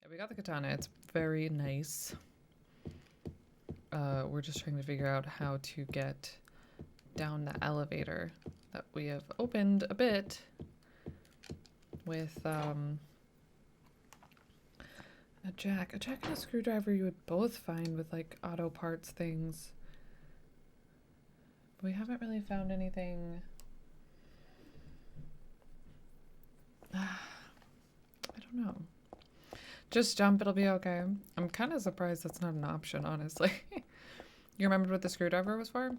Yeah, we got the katana. It's very nice. We're just trying to figure out how to get down the elevator that we have opened a bit with a jack. A jack and a screwdriver you would both find with like auto parts things. We haven't really found anything. I don't know. Just jump, it'll be okay. I'm kind of surprised that's not an option, honestly. You remembered what the screwdriver was for?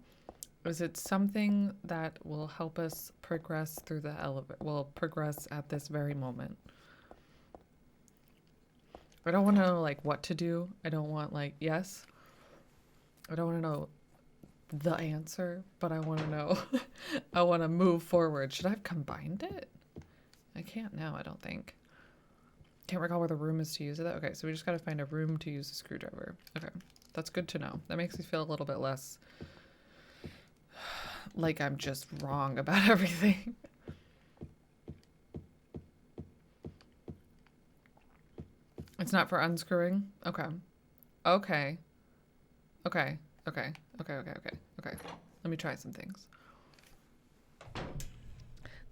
Is it something that will help us progress through the elevator? Will progress at this very moment. I don't want to know like what to do. I don't want like yes. I don't want to know the answer, but I want to know. I want to move forward. Should I have combined it? I can't now, I don't think. Can't recall where the room is to use it. Okay, so we just got to find a room to use the screwdriver. Okay, that's good to know. That makes me feel a little bit less like I'm just wrong about everything. It's not for unscrewing? Okay. Okay. Okay. Okay. Okay. Okay. Okay. Okay. Let me try some things.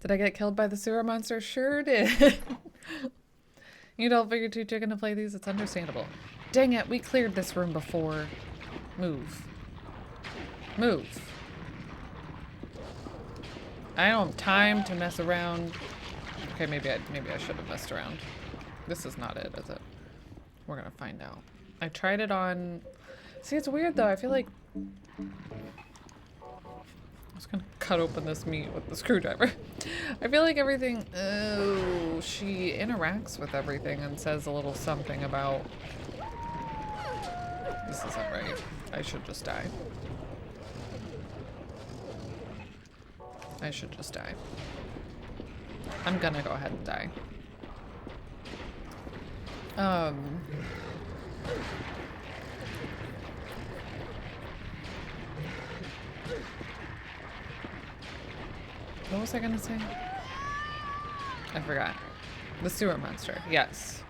Did I get killed by the sewer monster? Sure did. You don't figure too chicken to play these? It's understandable. Dang it, we cleared this room before. Move. Move. I don't have time to mess around. Okay, maybe I should have messed around. This is not it, is it? We're gonna find out. I tried it on... See, it's weird though. I feel like... I'm just gonna cut open this meat with the screwdriver. I feel like everything... Oh, she interacts with everything and says a little something about... This isn't right. I should just die. I should just die. I'm gonna go ahead and die. What was I gonna say? I forgot. The sewer monster. Yes.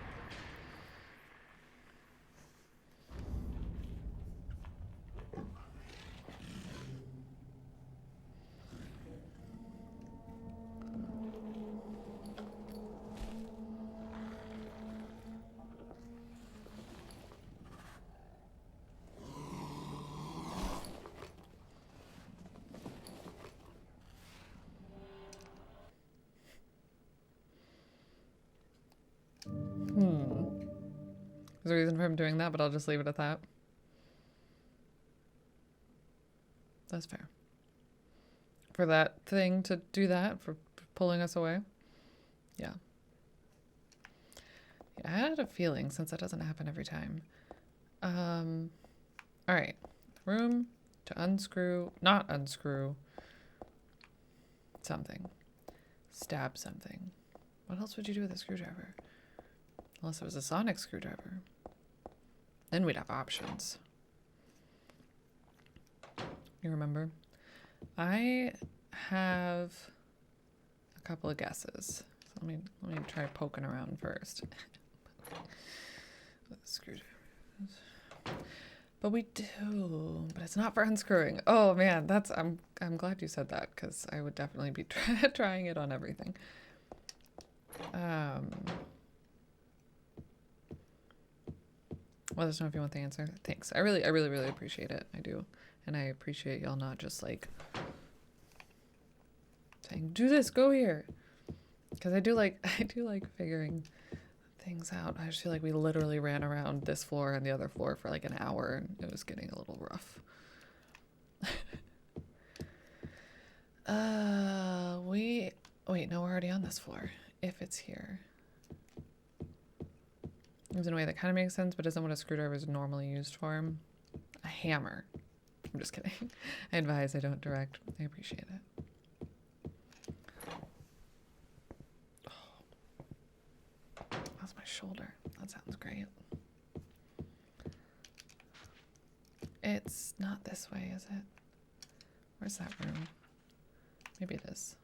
There's a reason for him doing that, but I'll just leave it at that. That's fair. For that thing to do that, for pulling us away. Yeah. I had a feeling since that doesn't happen every time. All right. Room to unscrew, not unscrew something. Stab something. What else would you do with a screwdriver? Unless it was a sonic screwdriver. Then we'd have options. You remember? I have a couple of guesses. So let me try poking around first. With the screwdriver. But we do, but it's not for unscrewing. Oh man, I'm glad you said that because I would definitely be trying it on everything. Let us know if you want the answer. Thanks. I really appreciate it. I do. And I appreciate y'all not just like saying, do this, go here. Because I do like figuring things out. I just feel like we literally ran around this floor and the other floor for like an hour and it was getting a little rough. Wait, no, we're already on this floor. If it's here. In a way that kind of makes sense, but isn't what a screwdriver is normally used for. A hammer. I'm just kidding. I advise, I don't direct. I appreciate it. Oh. That's my shoulder. That sounds great. It's not this way, is it? Where's that room? Maybe it is.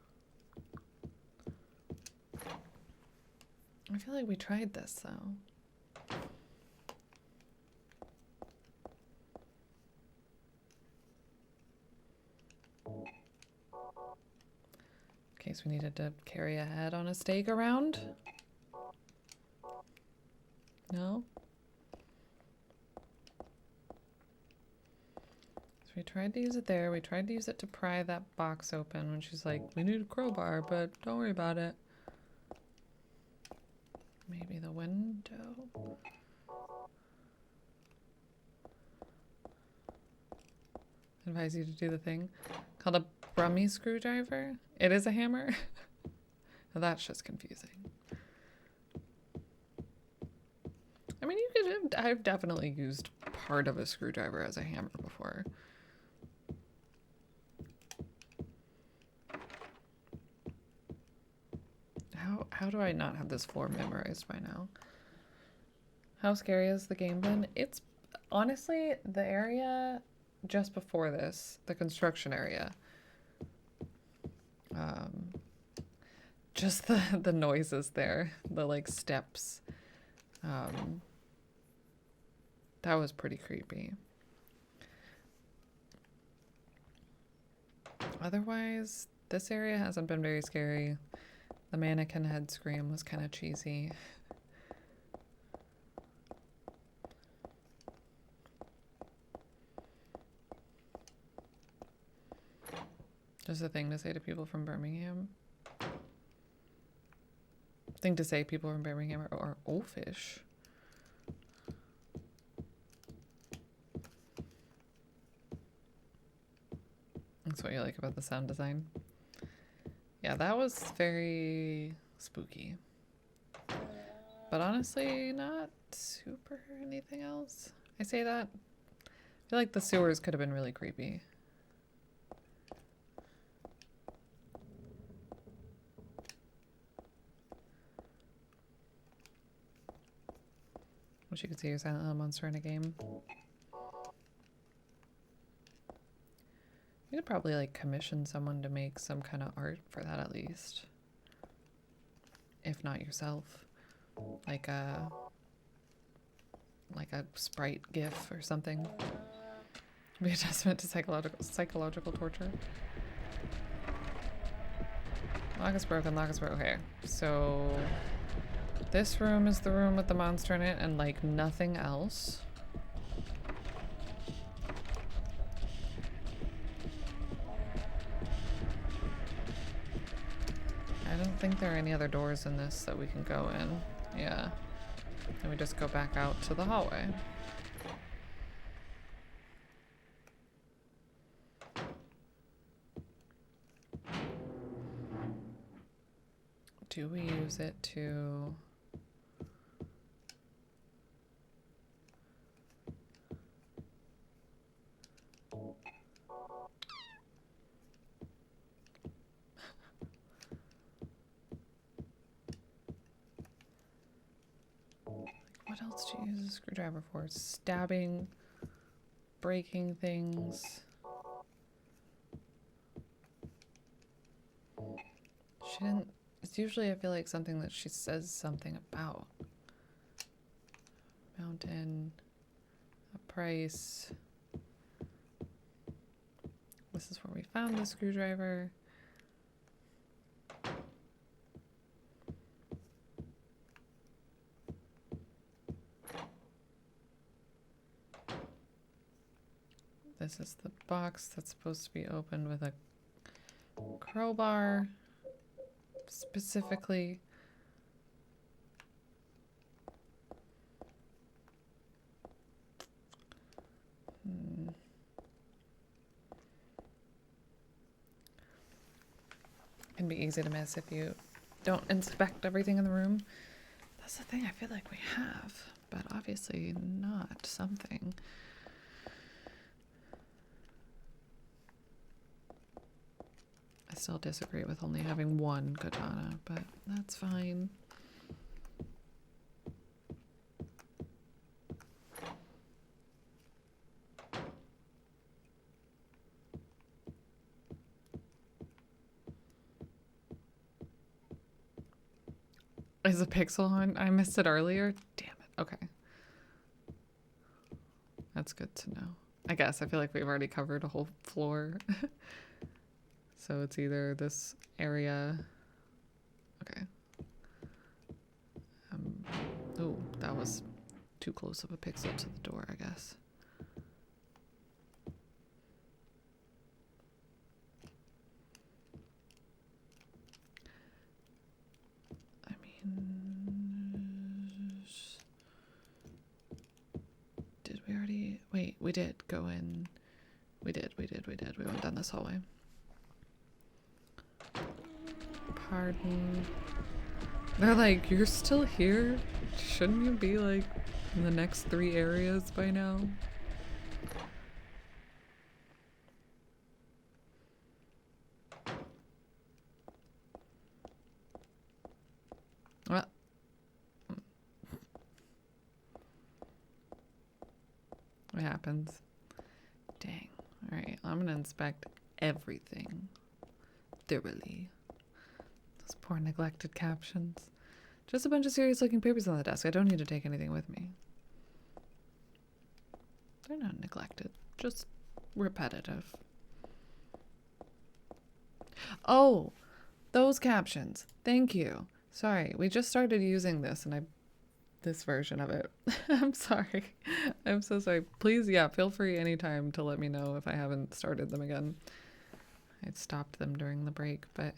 I feel like we tried this, though. case we needed to carry a head on a stake around. No? So we tried to use it there. We tried to use it to pry that box open when she's like, we need a crowbar, but don't worry about it. Maybe the window? Advise you to do the thing called a Brummy screwdriver. It is a hammer. Now that's just confusing. I mean, you could. I've definitely used part of a screwdriver as a hammer before. How do I not have this floor memorized by now? How scary has the game been? It's honestly the area just before this, the construction area. Just the noises there, the like steps. That was pretty creepy. Otherwise, this area hasn't been very scary. The mannequin head scream was kind of cheesy. Just a thing to say to people from Birmingham. Thing to say people from Birmingham are oafish. That's what you like about the sound design. Yeah, that was very spooky. But honestly, not super anything else. I say that. I feel like the sewers could have been really creepy. Wish you could see your Silent Hill monster in a game. You could probably like commission someone to make some kind of art for that at least. If not yourself. Like a sprite gif or something. Be a testament to psychological torture. Lock is broken, lock is broken. Okay, so this room is the room with the monster in it and like nothing else. I don't think there are any other doors in this that we can go in. Yeah. And we just go back out to the hallway. Do we use it to... What else do you use a screwdriver for? Stabbing, breaking things. She didn't... It's usually, I feel like, something that she says something about. Mountain, a price. This is where we found the screwdriver. This is the box that's supposed to be opened with a crowbar, specifically. Can be easy to miss if you don't inspect everything in the room. That's the thing I feel like we have, but obviously not something. I still disagree with only having one katana, but that's fine. Is a pixel on? I missed it earlier. Damn it. Okay. That's good to know. I guess I feel like we've already covered a whole floor. So it's either this area. Okay. Oh, that was too close of a pixel to the door, I guess. I mean, did we already? Wait, we did go in. We did. We went down this hallway. Pardon. They're like, you're still here? Shouldn't you be like in the next 3 areas by now? Well, what happens? Dang. Alright, I'm gonna inspect everything thoroughly. Those poor neglected captions. Just a bunch of serious looking papers on the desk. I don't need to take anything with me. They're not neglected, just repetitive. Oh, those captions. Thank you. Sorry, we just started using this and this version of it. I'm sorry. I'm so sorry. Please, yeah, feel free anytime to let me know if I haven't started them again. I stopped them during the break, but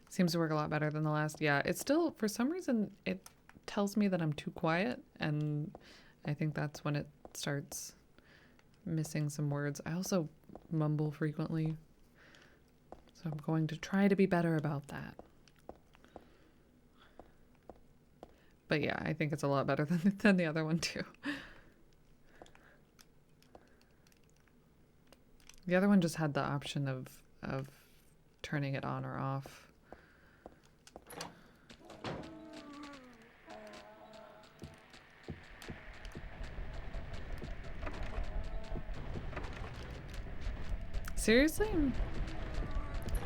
seems to work a lot better than the last. Yeah, it's still, for some reason, it tells me that I'm too quiet, and I think that's when it starts missing some words. I also mumble frequently, so I'm going to try to be better about that. But yeah, I think it's a lot better than the other one too. The other one just had the option of turning it on or off. Seriously?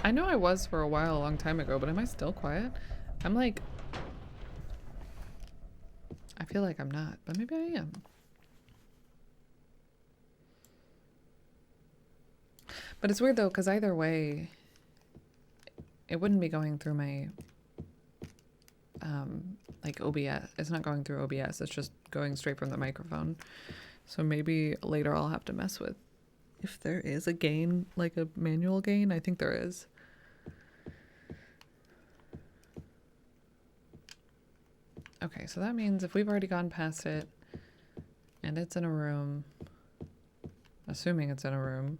I know I was for a while, a long time ago, but am I still quiet? I'm like, I feel like I'm not, but maybe I am. But it's weird though, because either way, it wouldn't be going through my, like OBS. It's not going through OBS, it's just going straight from the microphone. So maybe later I'll have to mess with if there is a gain, like a manual gain. I think there is. Okay, so that means if we've already gone past it and it's in a room, assuming it's in a room,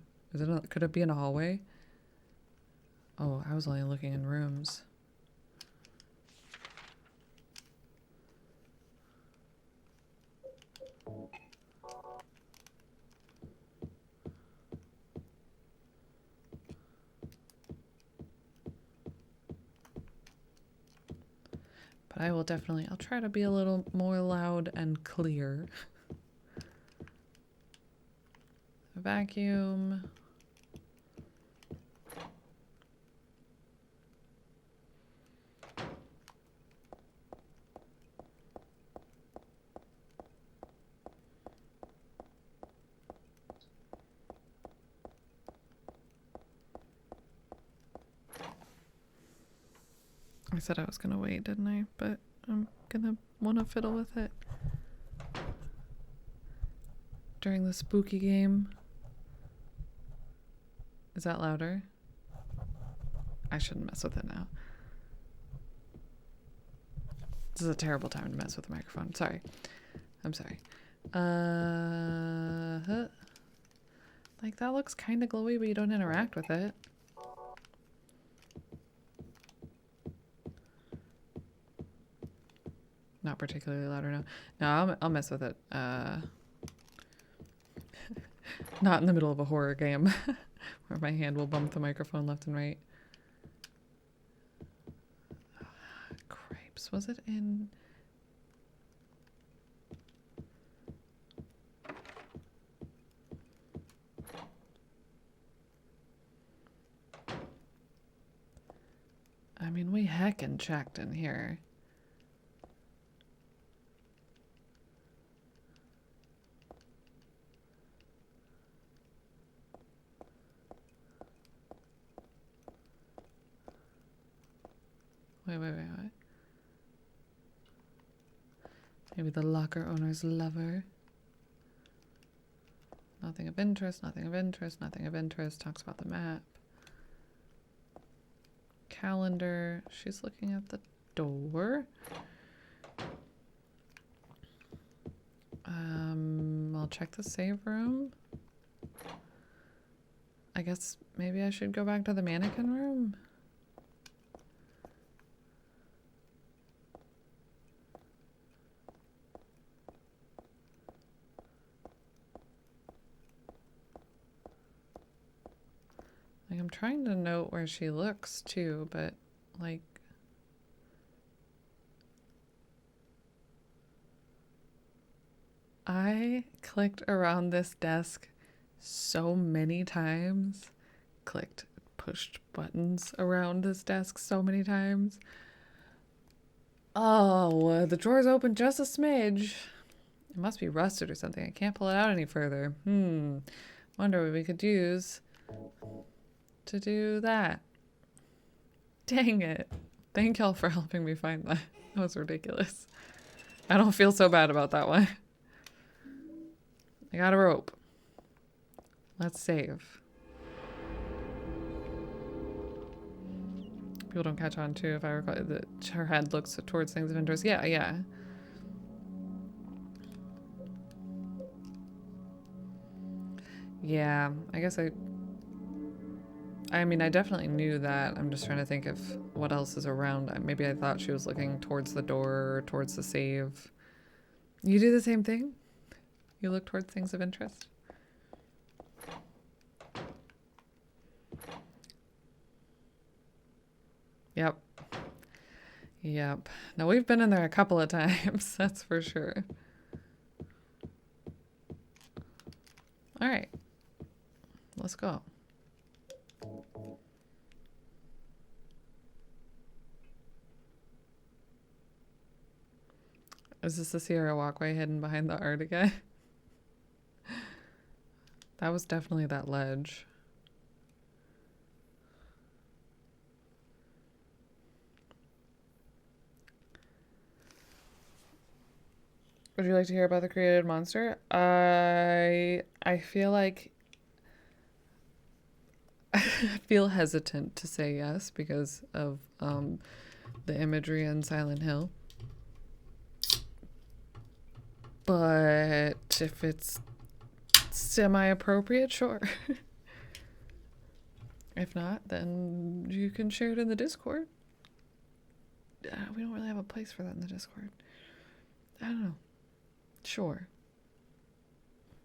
could it be in a hallway? Oh, I was only looking in rooms. But I will definitely, I'll try to be a little more loud and clear. Vacuum. I said I was gonna wait, didn't I? But I'm gonna wanna fiddle with it during the spooky game. Is that louder? I shouldn't mess with it now. This is a terrible time to mess with the microphone. Sorry. I'm sorry. Like that looks kind of glowy, but you don't interact with it. Not particularly loud or no. No, I'll mess with it. Not in the middle of a horror game where my hand will bump the microphone left and right. Cripes, was it in? mean, we heckin' checked in here. Wait. Maybe the locker owner's lover. Nothing of interest, nothing of interest, nothing of interest. Talks about the map. Calendar. She's looking at the door. I'll check the save room. I guess maybe I should go back to the mannequin room. Like, I'm trying to note where she looks too, but like, I clicked around this desk so many times. Pushed buttons around this desk so many times. Oh, the drawer's open just a smidge. It must be rusted or something. I can't pull it out any further. Wonder what we could use to do that. Dang it. Thank y'all for helping me find that. That was ridiculous. I don't feel so bad about that one. I got a rope. Let's save. People don't catch on too, if I recall, that her head looks towards things of interest. Yeah. Yeah, I guess I mean, I definitely knew that. I'm just trying to think of what else is around. Maybe I thought she was looking towards the door or towards the save. You do the same thing? You look towards things of interest? Yep. Now, we've been in there a couple of times, that's for sure. All right. Let's go. Is this the Sierra walkway hidden behind the art again? That was definitely that ledge. Would you like to hear about the created monster? I feel like I feel hesitant to say yes because of the imagery in Silent Hill. But if it's semi-appropriate, sure. If not, then you can share it in the Discord. We don't really have a place for that in the Discord. I don't know. Sure.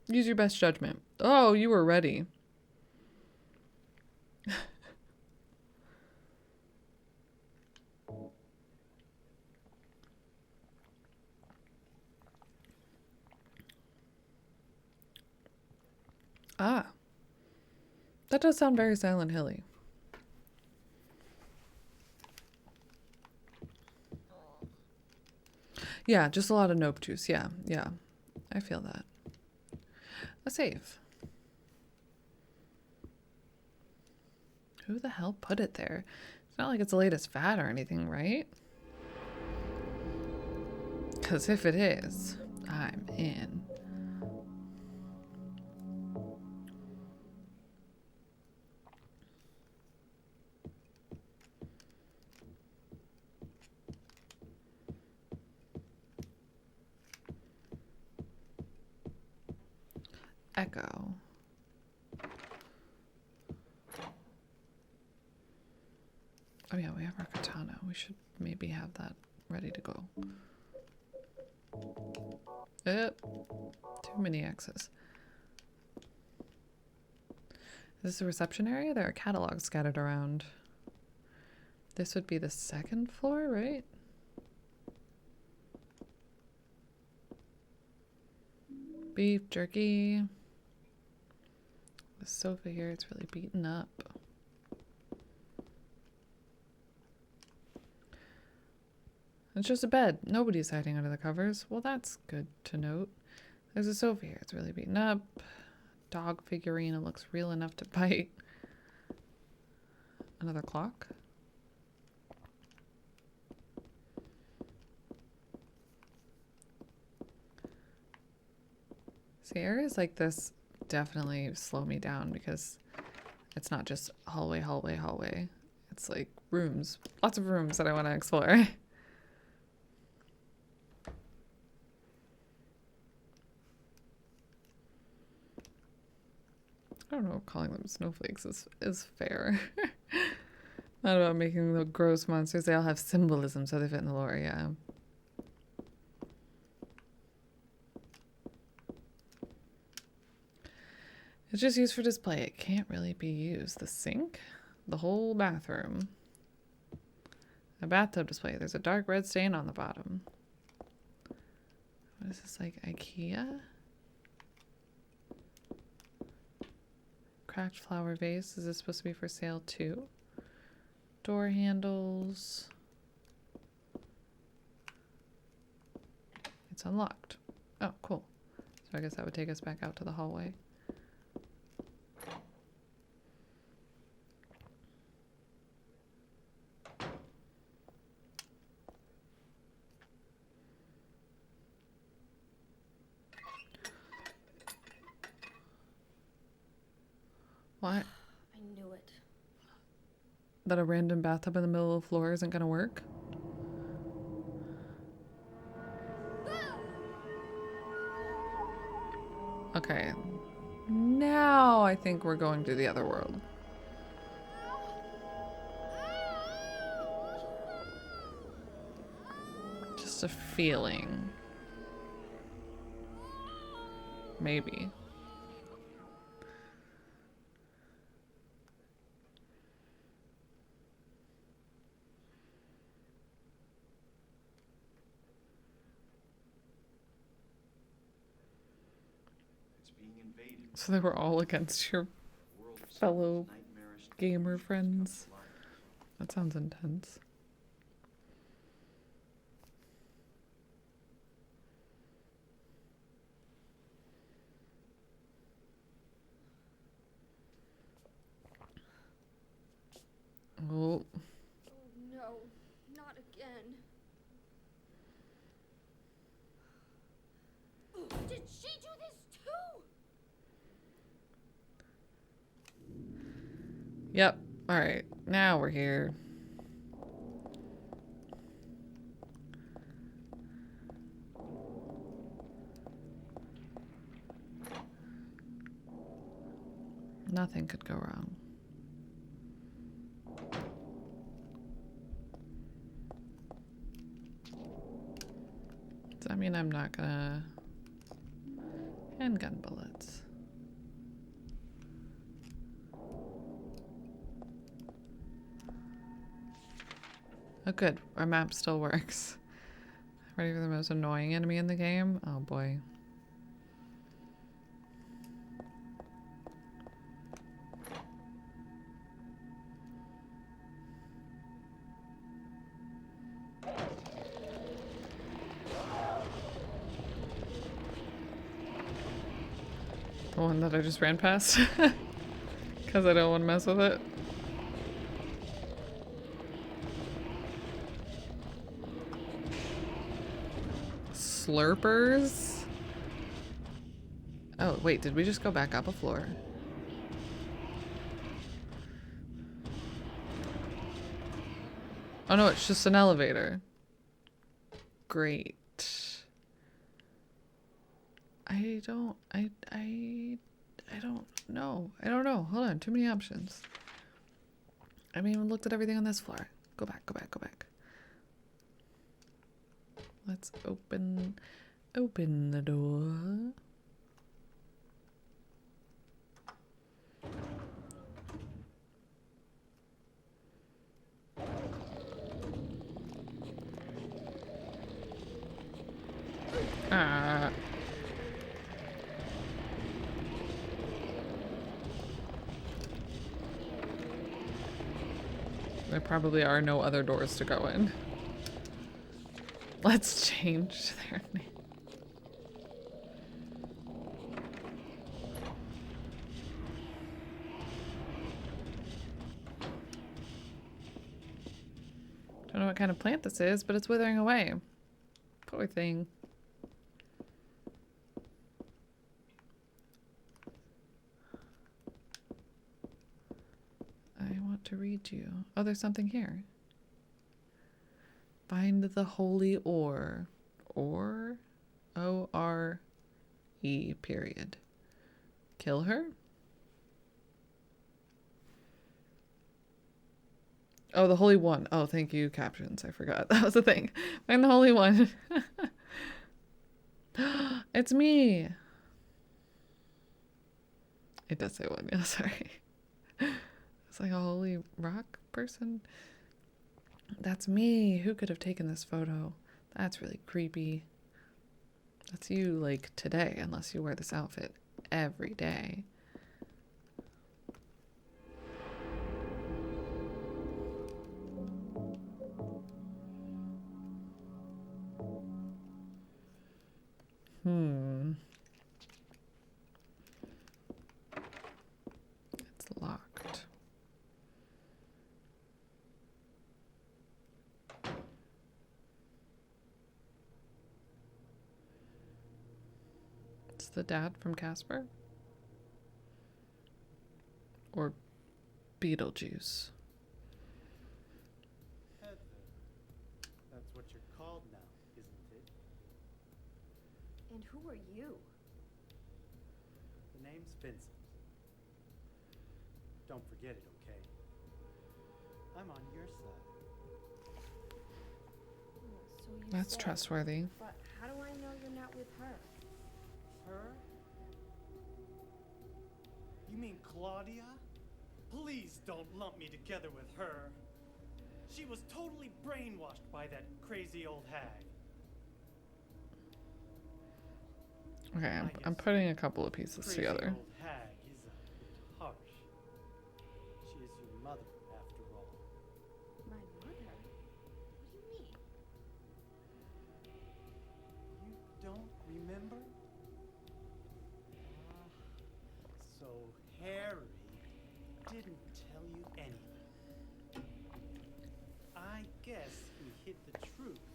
Use your best judgment. Oh, you were ready. Ah. That does sound very Silent Hilly. Yeah, just a lot of nope juice. Yeah. I feel that. A save. Who the hell put it there? It's not like it's the latest fad or anything, right? Because if it is, I'm in. Echo. Oh yeah, we have our katana. We should maybe have that ready to go. Too many X's. Is this a reception area? There are catalogs scattered around. This would be the second floor, right? Beef jerky. The sofa here, it's really beaten up. It's just a bed. Nobody's hiding under the covers. Well, that's good to note. There's a sofa here. It's really beaten up. Dog figurine. It looks real enough to bite. Another clock. See, areas like this definitely slow me down because it's not just hallway, hallway, hallway. It's like rooms. Lots of rooms that I want to explore. I don't know if calling them snowflakes is fair. Not about making the gross monsters. They all have symbolism, so they fit in the lore, yeah. It's just used for display. It can't really be used. The sink, the whole bathroom. A bathtub display. There's a dark red stain on the bottom. What is this, like IKEA? Cracked flower vase. Is this supposed to be for sale too? Door handles. It's unlocked. Oh, cool. So I guess that would take us back out to the hallway. What? I knew it. That a random bathtub in the middle of the floor isn't gonna work? Okay. Now I think we're going to the other world. Just a feeling. Maybe. So they were all against your fellow gamer friends. That sounds intense. Oh. Oh no, not again. Did she do this too? Yep. All right. Now we're here. Nothing could go wrong. Does that mean I'm not gonna... Handgun bullets. Oh good, our map still works. Ready for the most annoying enemy in the game? Oh boy. The one that I just ran past? Because I don't want to mess with it. Slurpers? Oh, wait, did we just go back up a floor? Oh no, it's just an elevator. Great. I don't know. I don't know. Hold on, too many options. I haven't even looked at everything on this floor. Go back, go back, go back. Let's open the door. Ah. There probably are no other doors to go in. Let's change their name. Don't know what kind of plant this is, but it's withering away. Poor thing. I want to read you. Oh, there's something here. Find the holy ore. Ore? O-R-E, period. Kill her? Oh, the Holy One. Oh, thank you, captions. I forgot. That was the thing. Find the Holy One. It's me. It does say one. Yeah, sorry. It's like a holy rock person. That's me. Who could have taken this photo? That's really creepy. That's you, like, today, unless you wear this outfit every day. It's locked. It's the dad from Casper? Or Beetlejuice? Heather. That's what you're called now, isn't it? And who are you? The name's Vincent. Don't forget it, okay? I'm on your side. So you That's say, trustworthy. But how do I know you're not with her? Her? You mean Claudia? Please don't lump me together with her. She was totally brainwashed by that crazy old hag. Okay, I'm putting a couple of pieces Crazy together. old hag is a bit harsh. She is your mother, after all. My mother? What do you mean? You don't remember? So Harry didn't tell you anything. I guess he hid the truth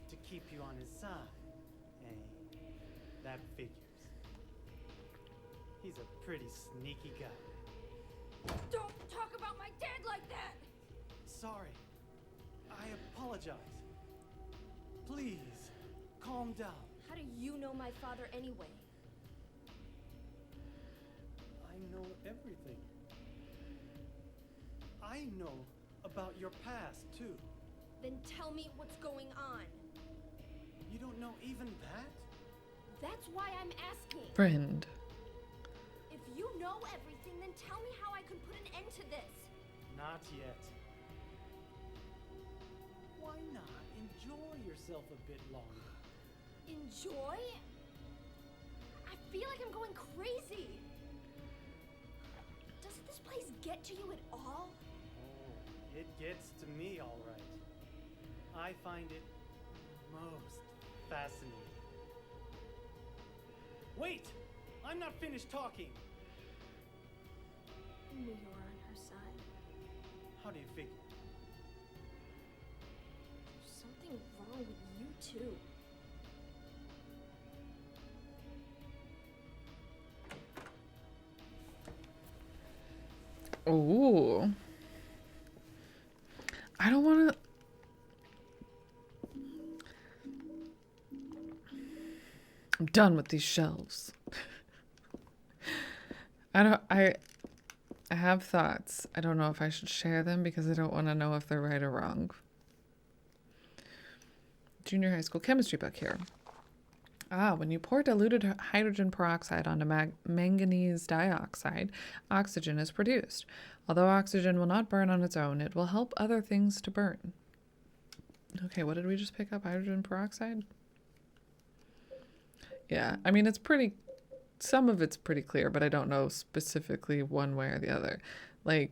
to keep you on his side. And that figures. He's a pretty sneaky guy. Don't talk about my dad like that! Sorry. I apologize. Please, calm down. How do you know my father anyway? I know everything. I know about your past, too. Then tell me what's going on. You don't know even that? That's why I'm asking. Friend. If you know everything, then tell me how I can put an end to this. Not yet. Why not enjoy yourself a bit longer? Enjoy? I feel like I'm going crazy. Does this place get to you at all? Oh, it gets to me, all right. I find it most fascinating. Wait! I'm not finished talking! I knew you were on her side. How do you figure? There's something wrong with you too. Ooh. I don't want to... I'm done with these shelves. I have thoughts. I don't know if I should share them because I don't want to know if they're right or wrong. Junior high school chemistry book here. When you pour diluted hydrogen peroxide onto manganese dioxide, oxygen is produced. Although oxygen will not burn on its own, it will help other things to burn. Okay, what did we just pick up? Hydrogen peroxide? Yeah, I mean, some of it's pretty clear, but I don't know specifically one way or the other. Like,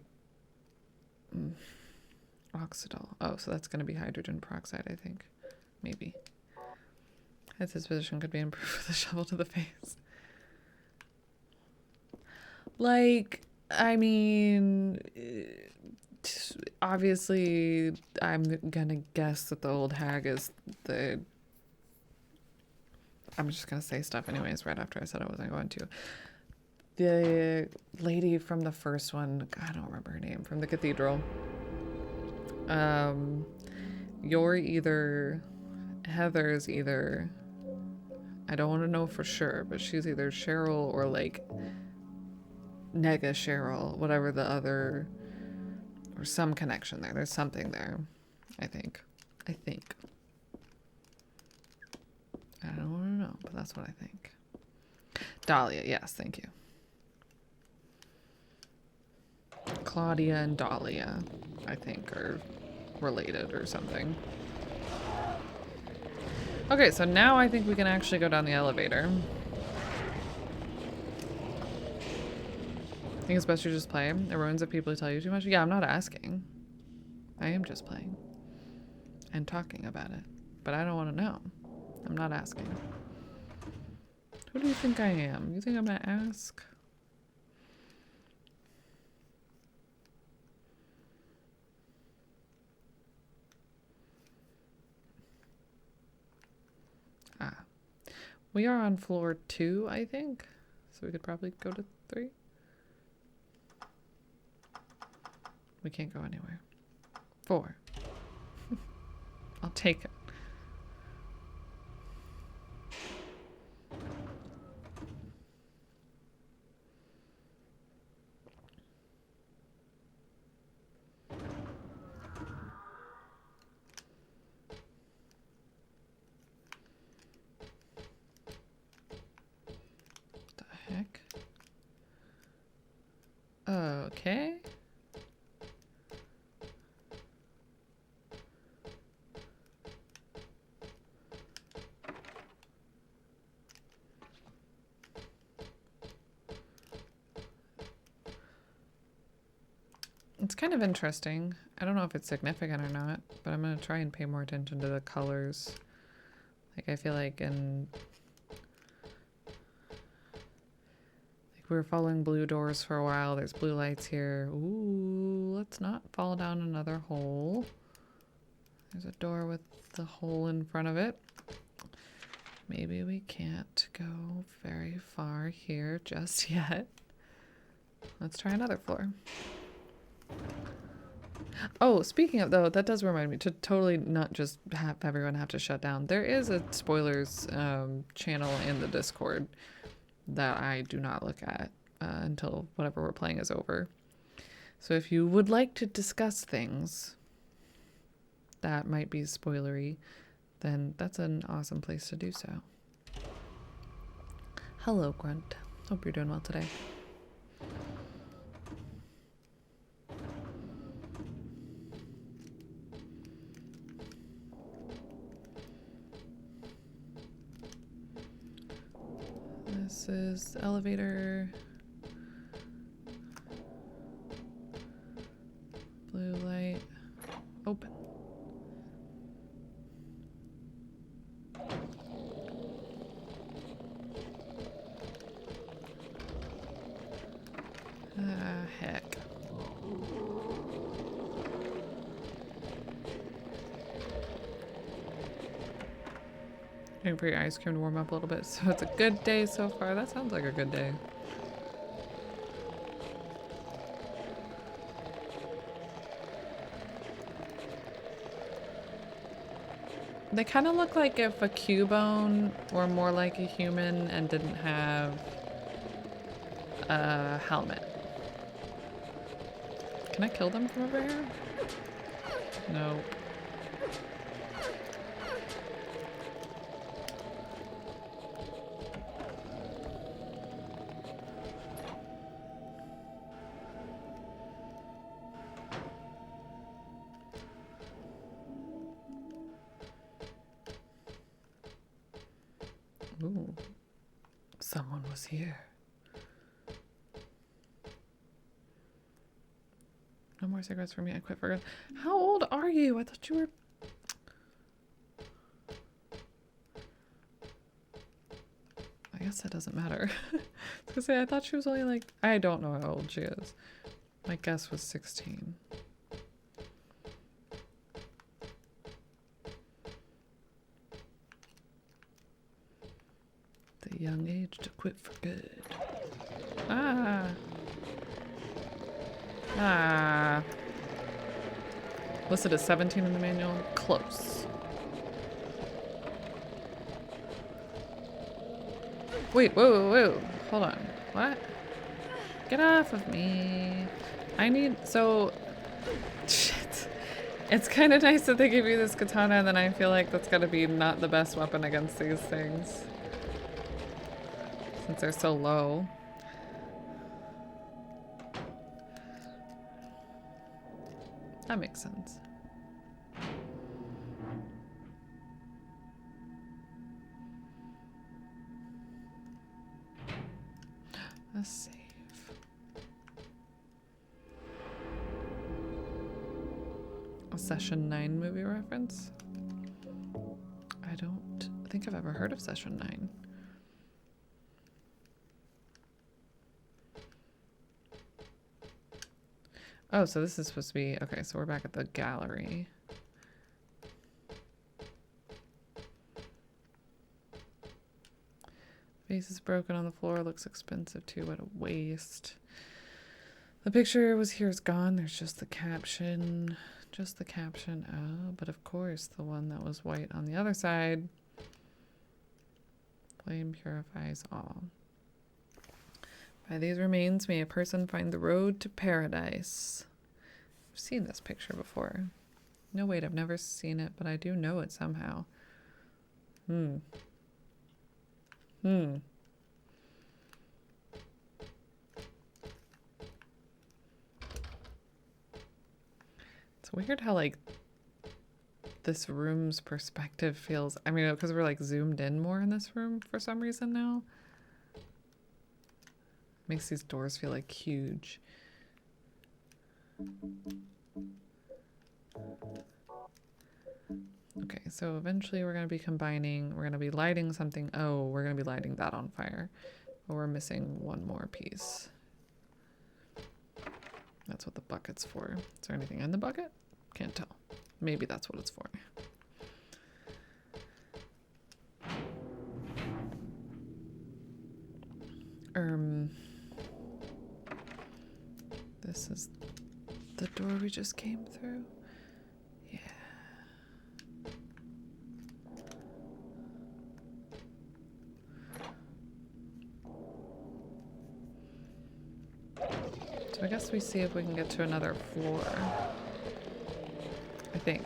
oxidol. Oh, so that's going to be hydrogen peroxide, I think. maybe. His position could be improved with a shovel to the face. Like, I mean, obviously, I'm gonna guess that the old hag is the... I'm just gonna say stuff anyways right after I said I wasn't going to. The lady from the first one, I don't remember her name, from the cathedral. You're either... Heather's either... I don't want to know for sure, but she's either Cheryl or like Nega Cheryl, whatever the other, or some connection there. There's something there, I think. I don't want to know, but that's what I think. Dahlia, yes, thank you. Claudia and Dahlia, I think, are related or something. Okay, so now I think we can actually go down the elevator. I think it's best you just play. It ruins if people tell you too much. Yeah, I'm not asking. I am just playing. And talking about it. But I don't want to know. I'm not asking. Who do you think I am? You think I'm gonna ask? Ah. We are on floor 2, I think. So we could probably go to 3. We can't go anywhere. 4. I'll take it. The heck? Okay. It's kind of interesting. I don't know if it's significant or not, but I'm going to try and pay more attention to the colors. Like, I feel like we were following blue doors for a while. There's blue lights here. Ooh, let's not fall down another hole. There's a door with the hole in front of it. Maybe we can't go very far here just yet. Let's try another floor. Oh, speaking of, though, that does remind me to totally not just have everyone have to shut down. There is a spoilers channel in the Discord that I do not look at until whatever we're playing is over. So if you would like to discuss things that might be spoilery, then that's an awesome place to do so. Hello, Grunt. Hope you're doing well today. This is the elevator. Blue light. Open. Heck. Waiting for your ice cream to warm up a little bit. So it's a good day so far. That sounds like a good day. They kind of look like if a Cubone were more like a human and didn't have a helmet. Can I kill them from over here? No. Ooh, someone was here. No more cigarettes for me. I quit for good. How old are you? I thought you were... guess that doesn't matter. I was gonna say, I thought she was only like, I don't know how old she is. My guess was 16. The young age to quit for good. Ah. Ah. Listed as 17 in the manual. Close. Wait, whoa, whoa, whoa. Hold on. What? Get off of me. I need, so, shit. It's kind of nice that they give you this katana, and then I feel like that's gotta be not the best weapon against these things. Since they're so low. That makes sense. A save. A Session 9 movie reference? I don't think I've ever heard of Session 9. Oh, so this is supposed to be... Okay, so we're back at the gallery. Vase is broken on the floor. Looks expensive too. What a waste. The picture was here is gone. There's just the caption. Just the caption. Oh, but of course the one that was white on the other side. Flame purifies all. By these remains may a person find the road to paradise. I've seen this picture before. No, wait, I've never seen it, but I do know it somehow. It's weird how, like, this room's perspective feels... I mean, because we're, like, zoomed in more in this room for some reason now. Makes these doors feel, like, huge. Okay, so eventually we're going to be combining... We're going to be lighting something... Oh, we're going to be lighting that on fire. But we're missing one more piece. That's what the bucket's for. Is there anything in the bucket? Can't tell. Maybe that's what it's for. This is the door we just came through. Yeah. So I guess we see if we can get to another floor. I think.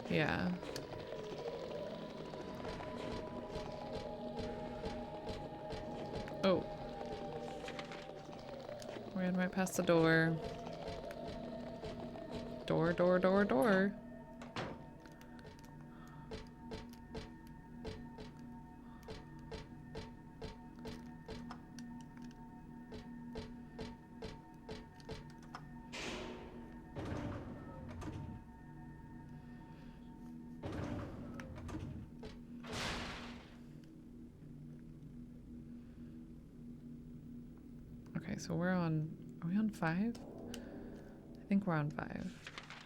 Yeah. Oh. Ran right past the door. Door, door, door, door. So we're on, are we on 5? I think we're on 5.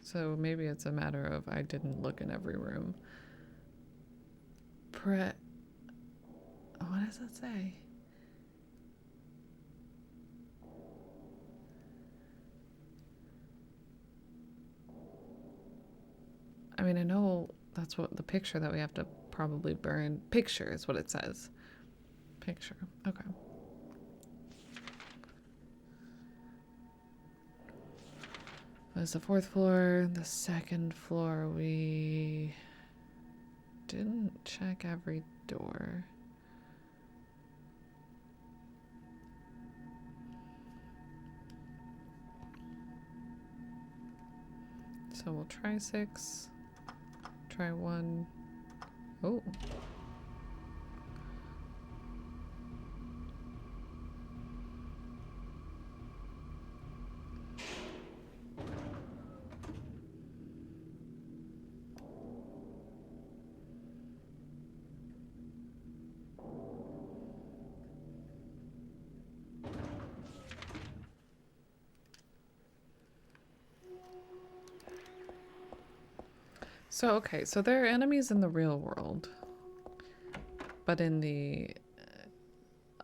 So maybe it's a matter of I didn't look in every room. What does that say? I mean, I know that's what the picture that we have to probably burn. Picture is what it says. Picture. Okay. There's the 4th floor. The 2nd floor, we didn't check every door. So we'll try 6. Try 1. Oh. So, okay, so there are enemies in the real world. But in the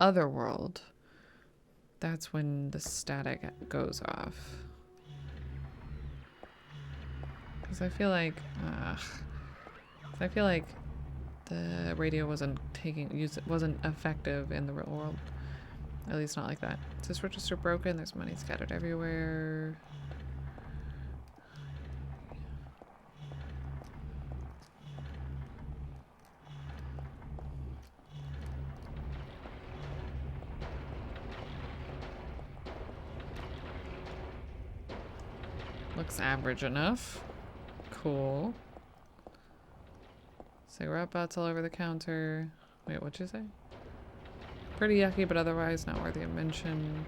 other world, that's when the static goes off. Because I feel like, the radio wasn't wasn't effective in the real world. At least not like that. Is this register broken? There's money scattered everywhere. Looks average enough. Cool. Cigarette butts all over the counter. Wait, what'd you say? Pretty yucky, but otherwise not worthy of mention.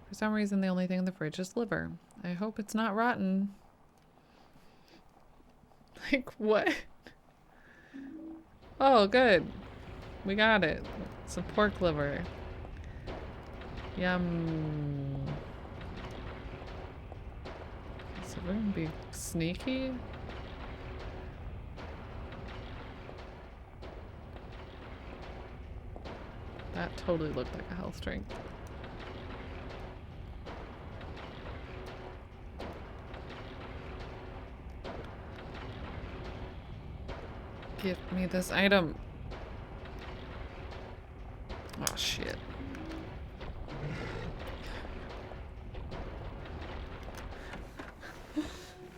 For some reason, the only thing in the fridge is liver. I hope it's not rotten. Like, what? Oh, good. We got it. It's a pork liver. Yum. So we're gonna be sneaky. That totally looked like a health drink. Give me this item. Oh shit.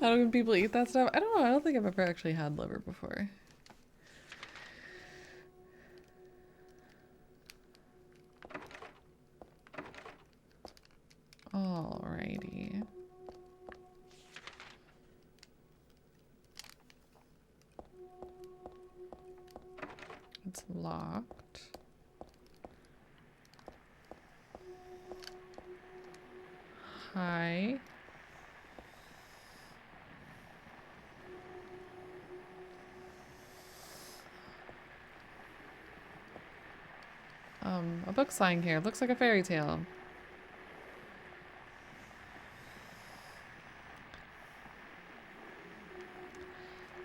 How do people eat that stuff? I don't know. I don't think I've ever actually had liver before. Alrighty. It's locked. Hi. A book lying here. Looks like a fairy tale.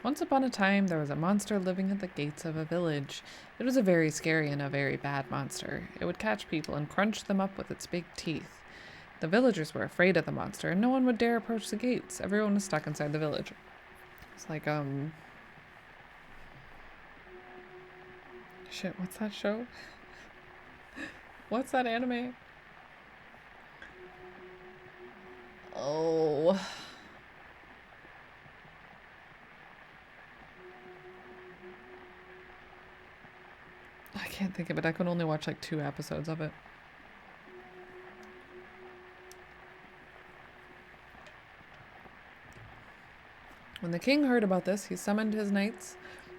Once upon a time, there was a monster living at the gates of a village. It was a very scary and a very bad monster. It would catch people and crunch them up with its big teeth. The villagers were afraid of the monster, and no one would dare approach the gates. Everyone was stuck inside the village. It's like, shit, what's that show? What's that anime? Oh. I can't think of it. I could only watch like 2 episodes of it. When the king heard about this, he summoned his knights.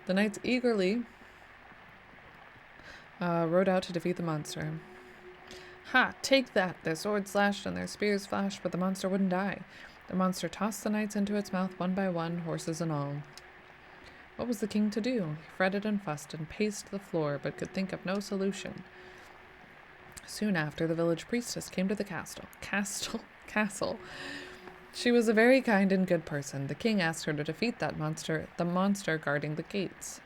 The knights eagerly rode out to defeat the monster. Ha! Take that! Their swords slashed and their spears flashed, but the monster wouldn't die. The monster tossed the knights into its mouth one by one, horses and all. What was the king to do? He fretted and fussed and paced the floor, but could think of no solution. Soon after, the village priestess came to the castle. She was a very kind and good person. The king asked her to defeat that monster, the monster guarding the gates.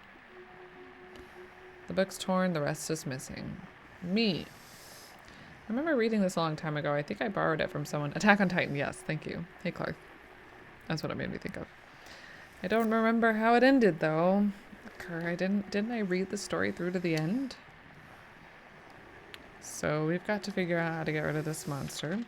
The book's torn, the rest is missing. Me. I remember reading this a long time ago. I think I borrowed it from someone. Attack on Titan, yes, thank you. Hey, Clark. That's what it made me think of. I don't remember how it ended, though. Didn't I read the story through to the end? So we've got to figure out how to get rid of this monster.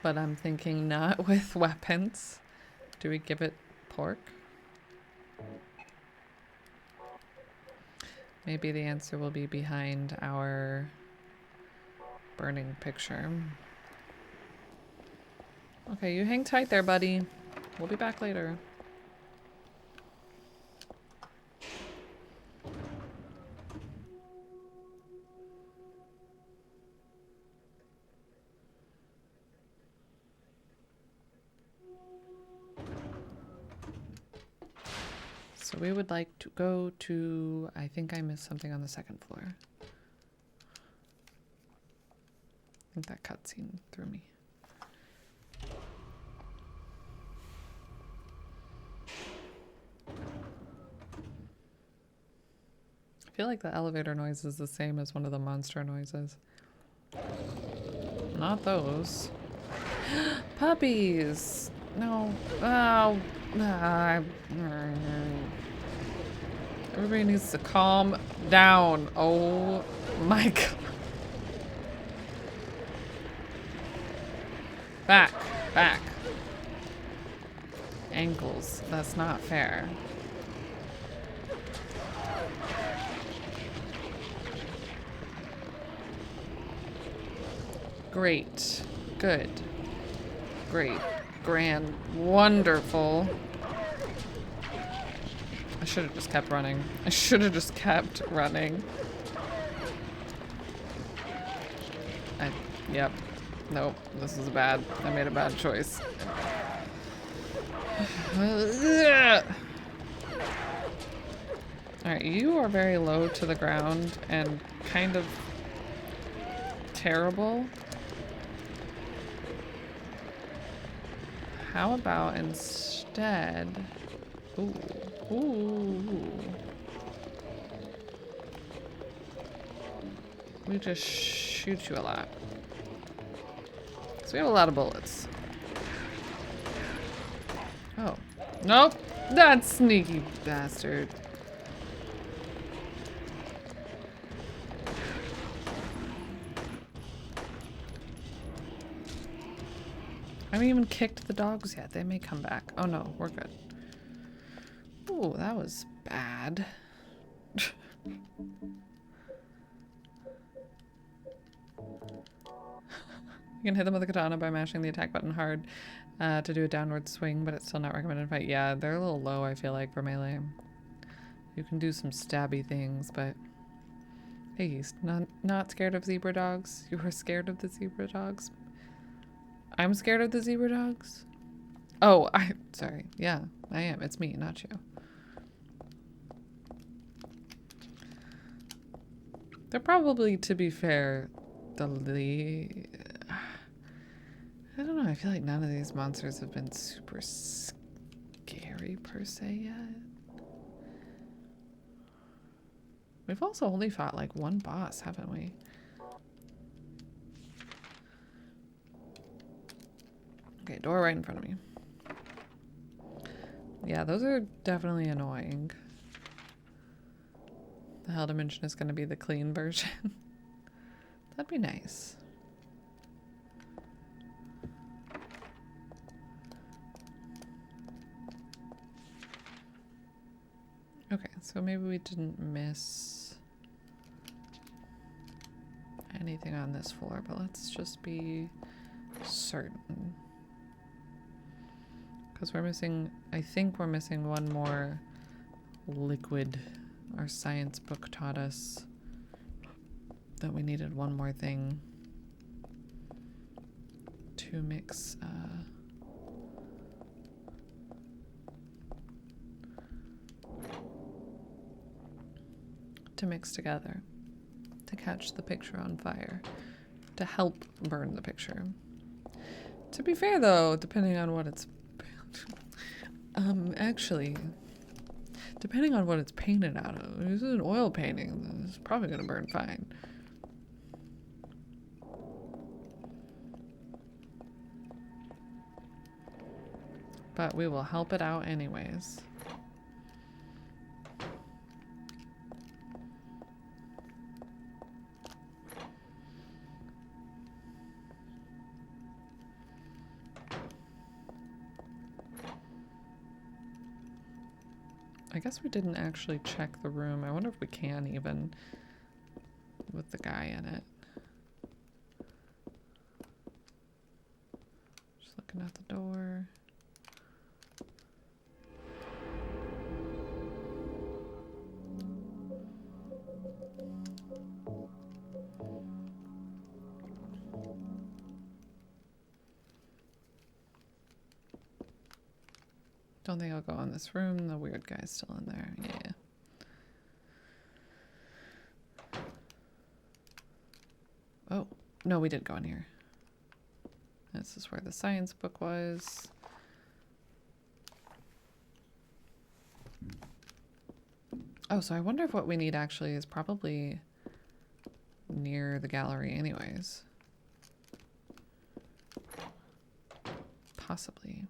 But I'm thinking not with weapons. Do we give it pork? Maybe the answer will be behind our burning picture. Okay, you hang tight there, buddy. We'll be back later. So we would like to go to, I think I missed something on the second floor. think that cutscene threw me. I feel like the elevator noise is the same as one of the monster noises. Not those. Puppies! No. Oh. Everybody needs to calm down. Oh my god. Back. Back. Ankles. That's not fair. Great. Good. Great. Grand. Wonderful. I should have just kept running. I should have just kept running. Yep. Nope. This is bad. I made a bad choice. Alright, you are very low to the ground and kind of terrible. How about instead... Ooh. Ooh. We just shoot you a lot. So we have a lot of bullets. Oh. Nope. That sneaky bastard. I haven't even kicked the dogs yet. They may come back. Oh no, we're good. Ooh, that was bad. You can hit them with a katana by mashing the attack button hard to do a downward swing, but it's still not recommended to fight. Yeah, they're a little low, I feel like, for melee. You can do some stabby things, but... Hey, he's not scared of zebra dogs? You were scared of the zebra dogs? I'm scared of the zebra dogs? Oh, sorry. Yeah, I am. It's me, not you. They're probably, to be fair, I don't know, I feel like none of these monsters have been super scary per se yet. We've also only fought like one boss, haven't we? Okay, door right in front of me. Yeah, those are definitely annoying. The Hell Dimension is going to be the clean version. That'd be nice. Okay, so maybe we didn't miss anything on this floor, but let's just be certain. Because we're missing, I think we're missing one more liquid. Our science book taught us that we needed one more thing to mix together to catch the picture on fire, to help burn the picture. To be fair though, depending on what it's actually, depending on what it's painted out of, if this is an oil painting, then it's probably gonna burn fine. But we will help it out anyways. I guess we didn't actually check the room. I wonder if we can even with the guy in it. Just looking at the door. Don't think I'll go in this room. The weird guy's still in there. Yeah. Oh. no, we did go in here. This is where the science book was. Oh, so I wonder if what we need actually is probably near the gallery anyways. Possibly.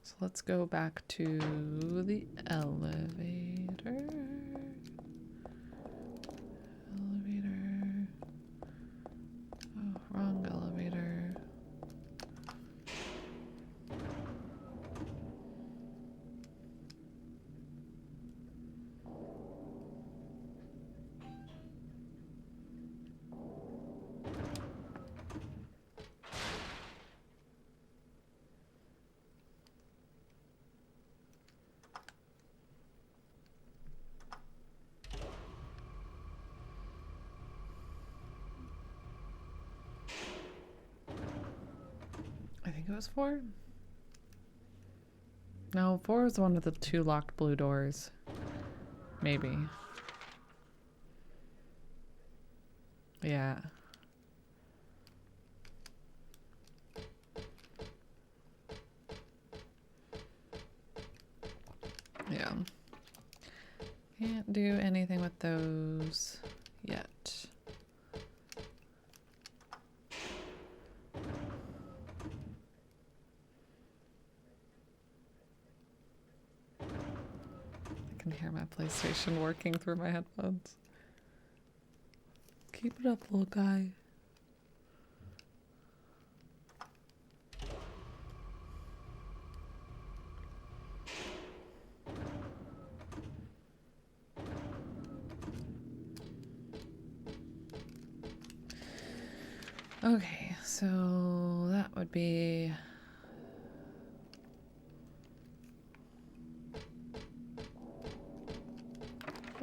So let's go back to the elevator. Elevator. Oh, wrong elevator. I think it was 4. No, 4 was the one with the 2 locked blue doors. Maybe. Yeah. Yeah. Can't do anything with those yet. I can hear my PlayStation working through my headphones. Keep it up, little guy. Okay, so that would be...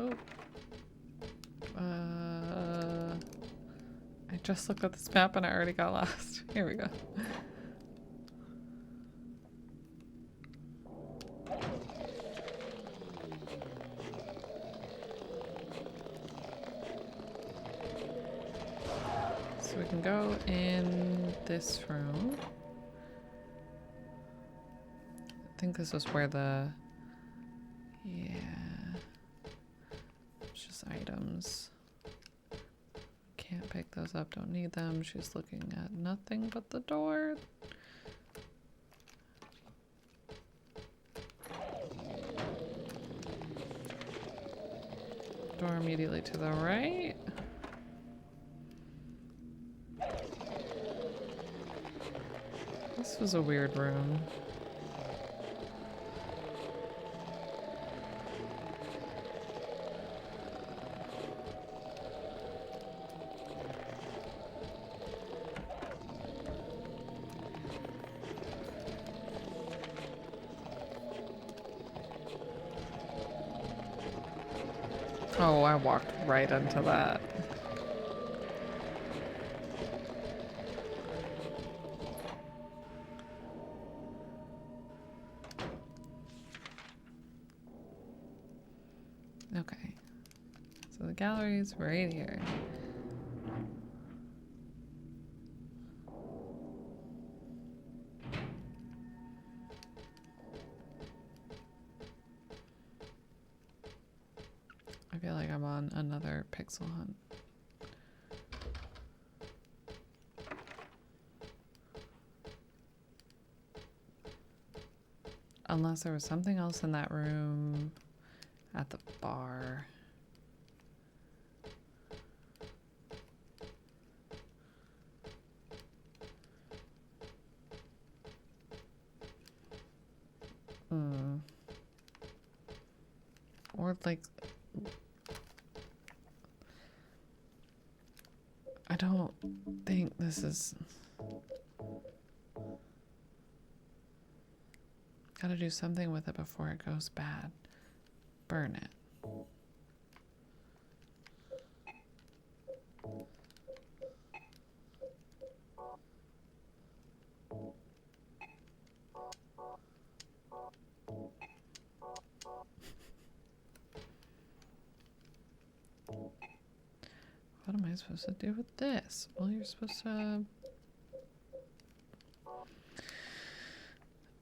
Oh. I just looked at this map and I already got lost. Here we go. So we can go in this room. I think this was where the... Yeah. It's just items. Can't pick those up, don't need them. She's looking at nothing but the door. Door immediately to the right. This was a weird room. Oh, I walked right into that. Okay. So the gallery's right here. I feel like I'm on another pixel hunt. Unless there was something else in that room at the bar. Or like... I don't think this is... Gotta do something with it before it goes bad. Burn it. supposed to do with this? Well, you're supposed to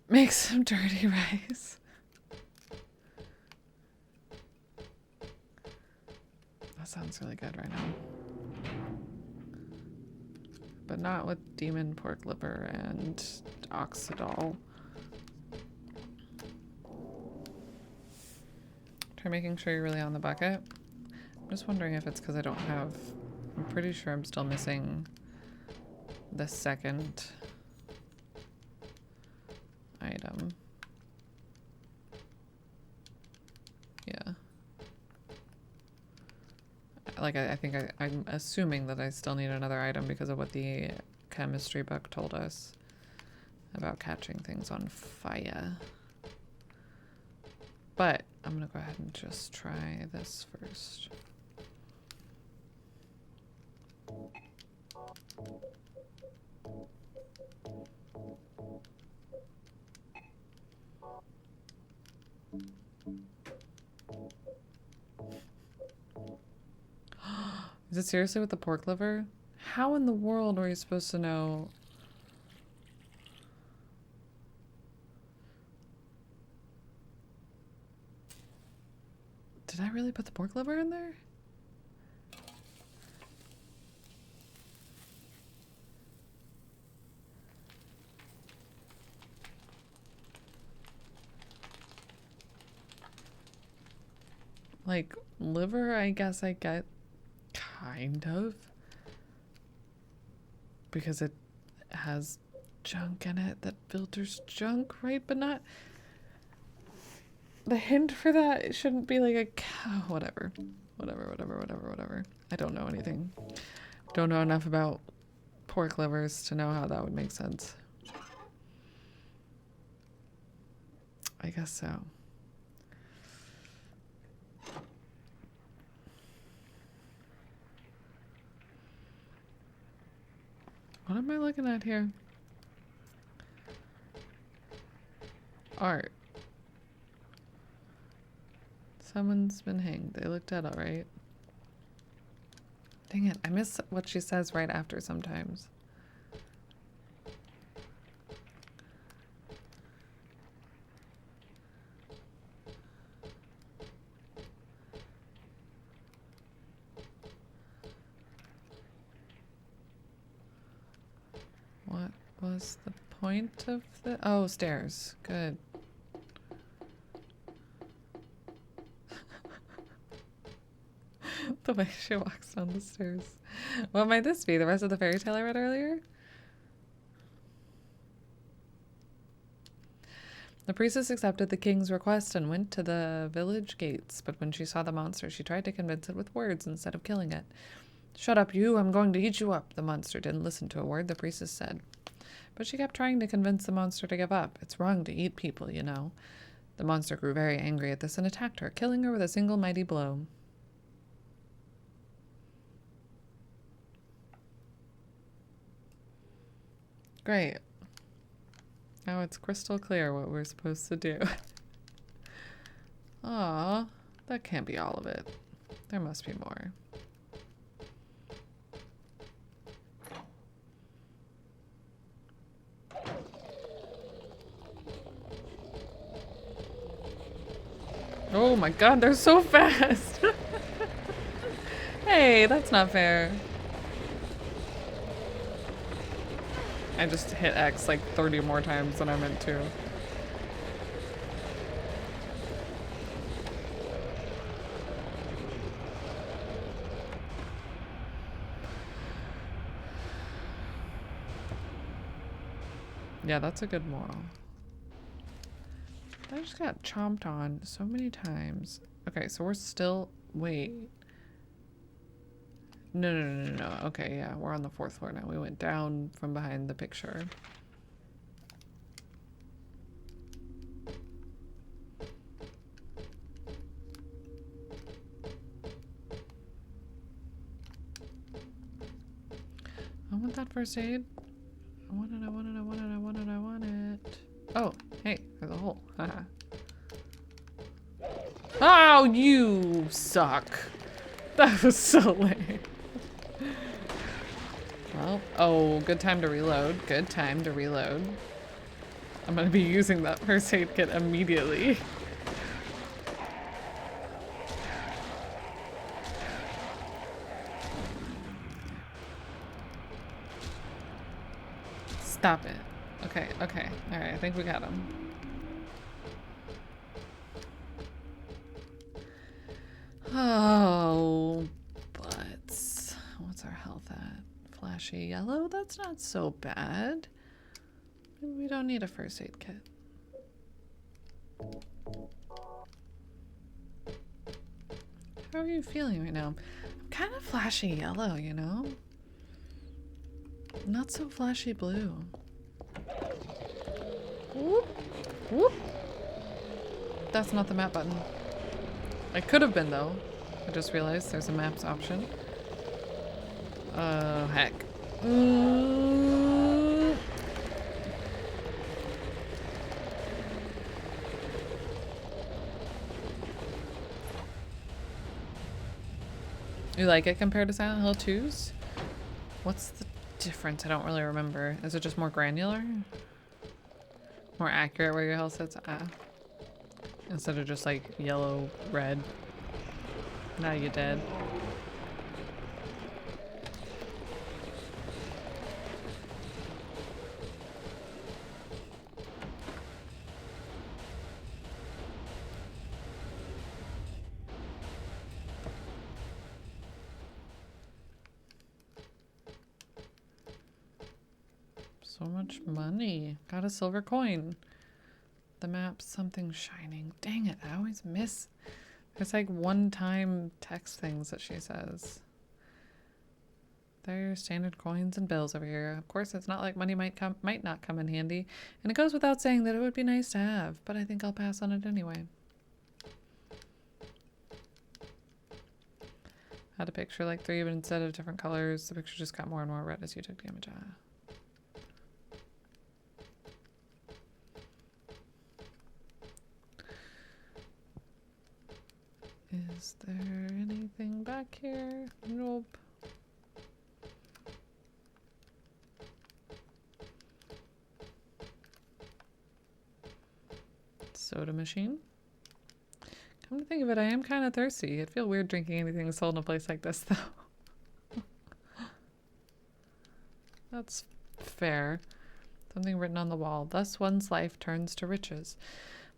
make some dirty rice. That sounds really good right now. But not with demon pork liver and oxidol. Try making sure you're really on the bucket. I'm just wondering if it's because I don't have... I'm pretty sure I'm still missing the second item. Yeah. Like, I think I'm assuming that I still need another item because of what the chemistry book told us about catching things on fire. But I'm gonna go ahead and just try this first. Is it seriously with the pork liver? How in the world were you supposed to know? Did I really put the pork liver in there? Like, liver, I guess I get kind of. Because it has junk in it that filters junk, right? But not... The hint for that, it shouldn't be like a cow. Whatever. Whatever. I don't know anything. Don't know enough about pork livers to know how that would make sense. I guess so. What am I looking at here? Art. Someone's been hanged. They look dead, alright. Dang it, I miss what she says right after sometimes. What was the point of the... Oh, stairs. Good. The way she walks down the stairs. What might this be? The rest of the fairy tale I read earlier? The priestess accepted the king's request and went to the village gates, but when she saw the monster, she tried to convince it with words instead of killing it. "Shut up, you! I'm going to eat you up!" The monster didn't listen to a word the priestess said. But she kept trying to convince the monster to give up. It's wrong to eat people, you know. The monster grew very angry at this and attacked her, killing her with a single mighty blow. Great. Now it's crystal clear what we're supposed to do. Aw, that can't be all of it. There must be more. Oh my god, they're so fast! Hey, that's not fair. I just hit X like 30 more times than I meant to. Yeah, that's a good moral. I just got chomped on so many times. Okay, so we're still... Wait. No. Okay, yeah, we're on the 4th floor now. We went down from behind the picture. I want that first aid. I want it. Oh, hey, there's a hole. Haha. Oh, you suck. That was so lame. Well, oh, good time to reload. Good time to reload. I'm gonna be using that first aid kit immediately. Stop it. Okay, okay. Alright, I think we got him. Oh, but what's our health at? Flashy yellow? That's not so bad. We don't need a first aid kit. How are you feeling right now? I'm kind of flashy yellow, you know? Not so flashy blue. Whoop, whoop. That's not the map button. It could have been though. I just realized there's a maps option. Oh, heck. You like it compared to Silent Hill 2's? What's the difference? I don't really remember. Is it just more granular? More accurate where your health sits? Ah. Instead of just like yellow, red. Now you're dead. So much money. Got a silver coin. The map, something shining. Dang it, I always miss. There's like one-time text things that she says. There's standard coins and bills over here. Of course, it's not like money might not come in handy. And it goes without saying that it would be nice to have, but I think I'll pass on it anyway. Had a picture like 3, but instead of different colors, the picture just got more and more red as you took damage. Is there anything back here? Nope. Soda machine. Come to think of it, I am kind of thirsty. It'd feel weird drinking anything sold in a place like this, though. That's fair. Something written on the wall. Thus one's life turns to riches.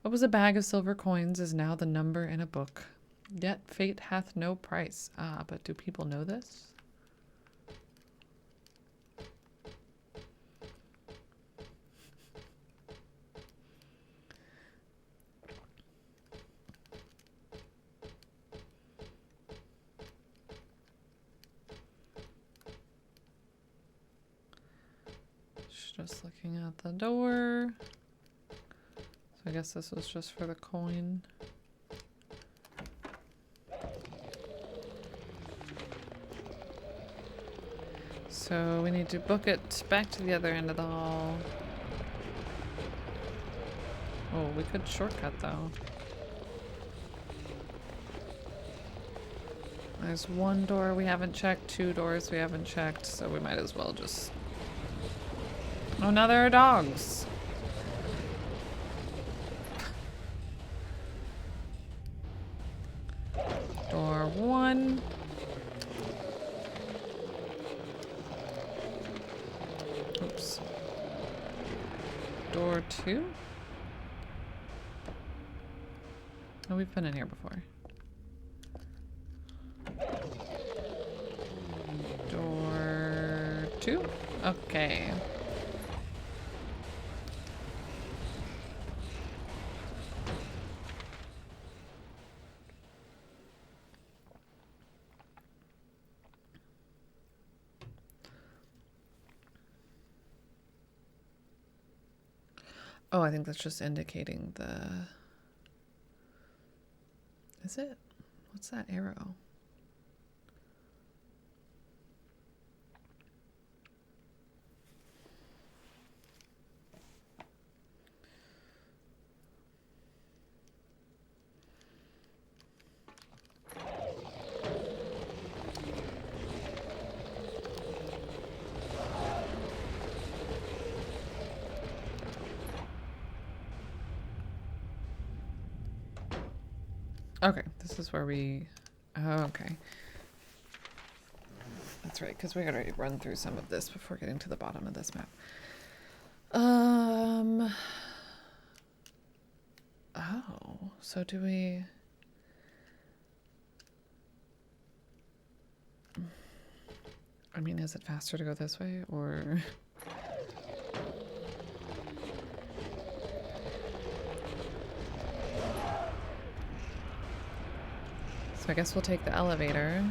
What was a bag of silver coins is now the number in a book. Yet fate hath no price. Ah, but do people know this? Just looking at the door. So I guess this was just for the coin. So we need to book it back to the other end of the hall. Oh, we could shortcut though. There's one door we haven't checked, 2 doors we haven't checked, so we might as well just... Oh, now there are dogs. Door 1. Oops. Door 2? No, we've been in here before. Door 2? Okay. Oh, I think that's just indicating the... Is it? What's that arrow? Okay, this is where we... Oh, okay. That's right, because we gotta run through some of this before getting to the bottom of this map. Oh, so do we... I mean, is it faster to go this way, or... So I guess we'll take the elevator.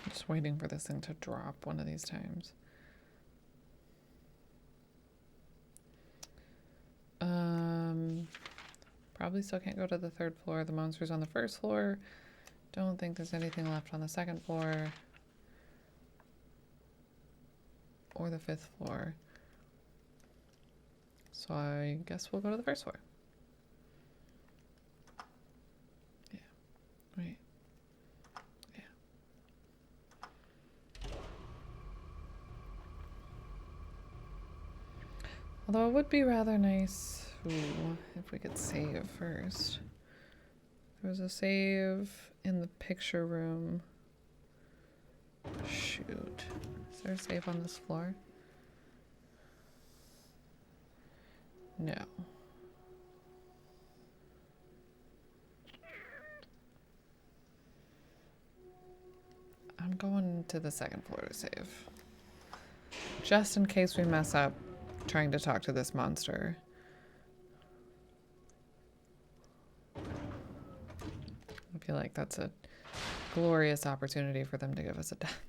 Just waiting for this thing to drop one of these times. Probably still can't go to the 3rd floor. The monster's on the 1st floor. Don't think there's anything left on the 2nd floor. Or the 5th floor. So I guess we'll go to the 1st floor. Yeah. Wait. Yeah. Although it would be rather nice, if we could save first. There was a save in the picture room. Shoot. Is there a save on this floor? No. I'm going to the 2nd floor to save. Just in case we mess up trying to talk to this monster. I feel like that's a glorious opportunity for them to give us a death.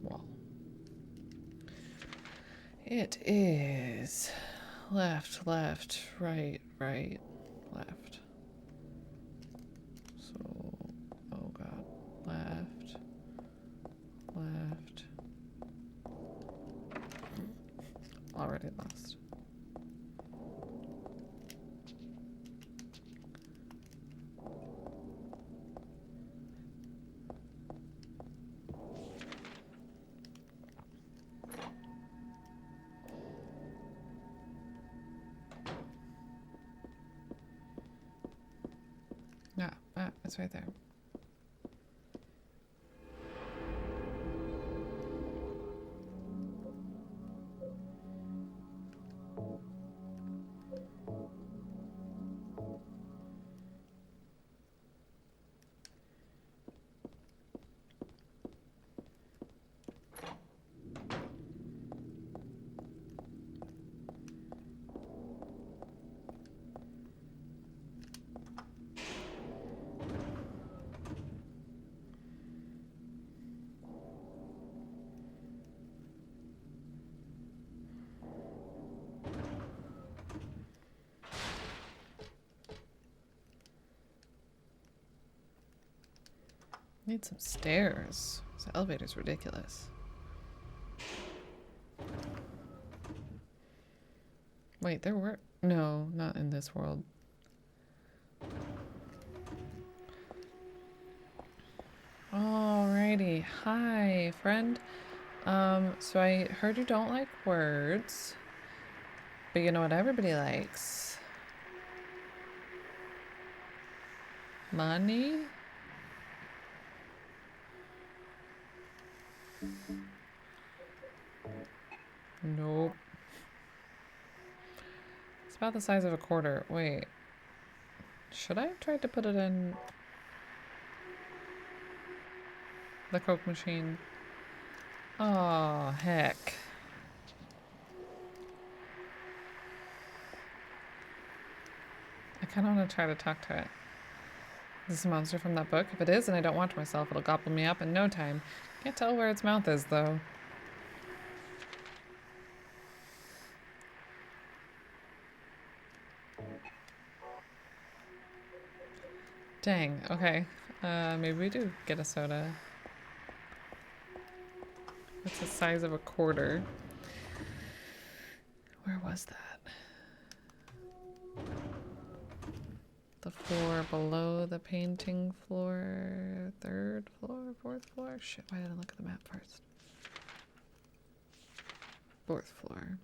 Well, it is left, left, right, right, left. So, oh god, left, left. Already lost. It's right there. Need some stairs. This elevator's ridiculous. Wait, there were... No, not in this world. Alrighty. Hi, friend. So I heard you don't like words. But you know what everybody likes? Money? Nope. It's about the size of a quarter. Wait. Should I have tried to put it in the Coke machine? Oh, heck. I kind of want to try to talk to it. Is this a monster from that book? If it is and I don't watch myself, it'll gobble me up in no time. Can't tell where its mouth is, though. Dang, okay. Maybe we do get a soda. It's the size of a quarter. Where was that? The floor below the painting floor. Third floor? Fourth floor? Shit, why didn't I look at the map first? Fourth floor.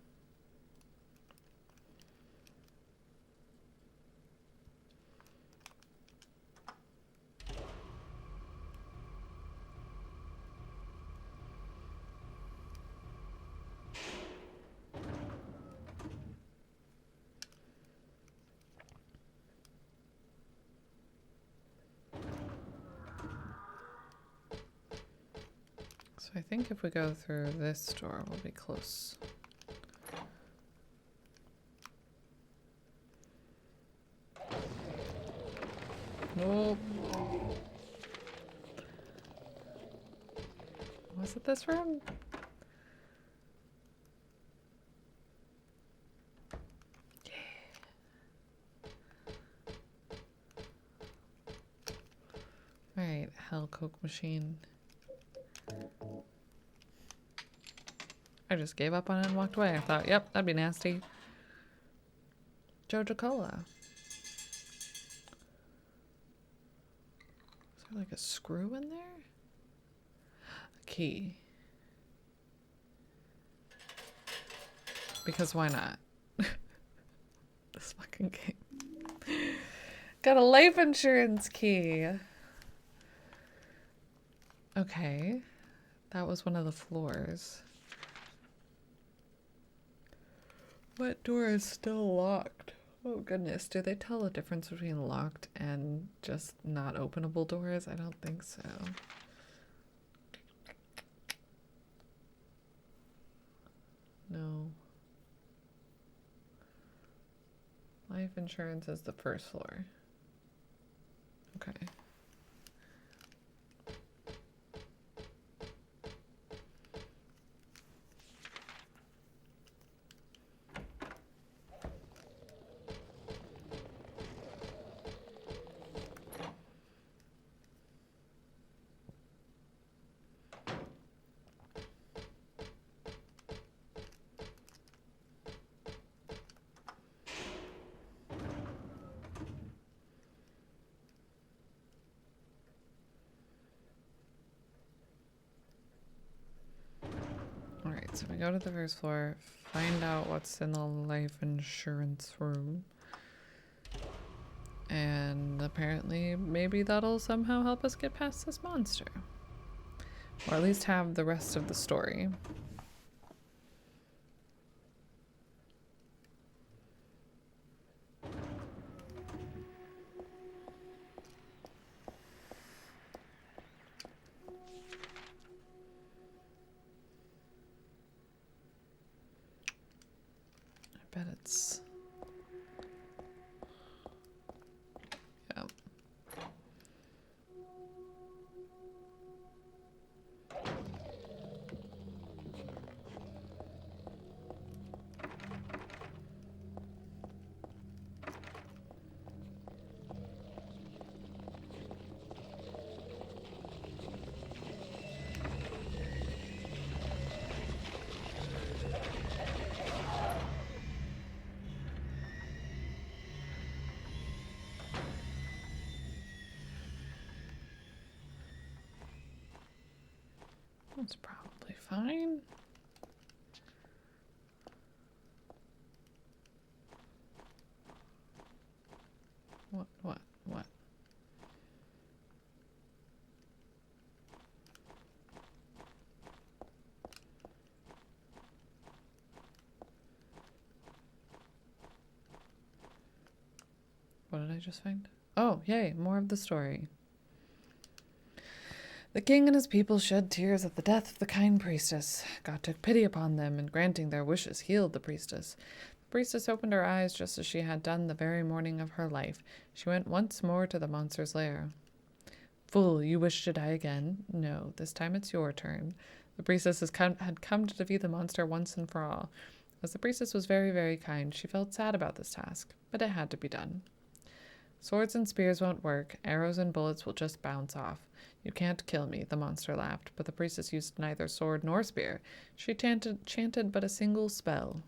So I think if we go through this door, we'll be close. Nope. Was it this room? Yeah. Alright, hell Coke machine. I just gave up on it and walked away. I thought, yep, that'd be nasty. Joja Cola. Is there like a screw in there? A key. Because why not? This fucking game. Got a life insurance key. Okay. That was one of the floors. What door is still locked? Oh goodness, do they tell the difference between locked and just not openable doors? I don't think so. No. Life insurance is the first floor. Okay. Alright, so we go to the first floor, find out what's in the life insurance room. And apparently, maybe that'll somehow help us get past this monster. Or at least have the rest of the story. I bet it's... yeah. That's probably fine. What? What did I just find? Oh, yay, more of the story. The king and his people shed tears at the death of the kind priestess. God took pity upon them, and granting their wishes, healed the priestess. The priestess opened her eyes just as she had done the very morning of her life. She went once more to the monster's lair. Fool, you wish to die again? No, this time it's your turn. The priestess had come to defeat the monster once and for all. As the priestess was very, very kind, she felt sad about this task, but it had to be done. Swords and spears won't work. Arrows and bullets will just bounce off. You can't kill me, the monster laughed, but the priestess used neither sword nor spear. She chanted but a single spell.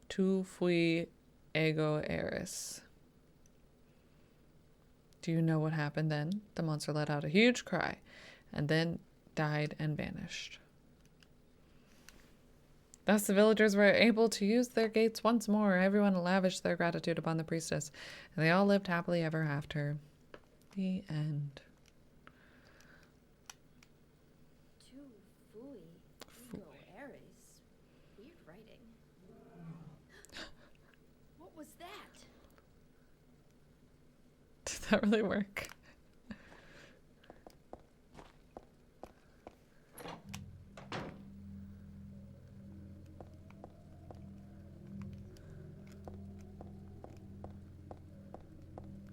Tu fui ego eris. Do you know what happened then? The monster let out a huge cry, and then died and vanished. Thus the villagers were able to use their gates once more. Everyone lavished their gratitude upon the priestess, and they all lived happily ever after. The end. Tu fui ego eris. Weird writing. What was that? Did that really work?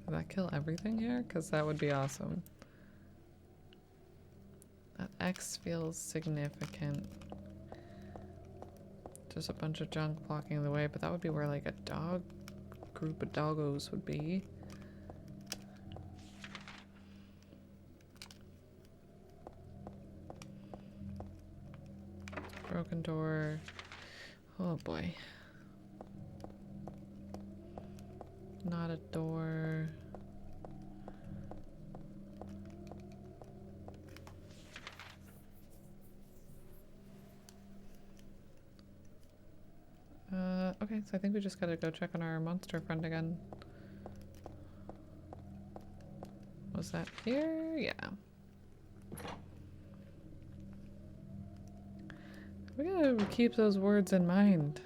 Did that kill everything here? Because that would be awesome. That X feels significant. Just a bunch of junk blocking the way, but that would be where like a group of doggos would be. Broken door. Oh boy. Not a door. Okay, so I think we just gotta go check on our monster friend again. Was that here? Yeah. We gotta keep those words in mind.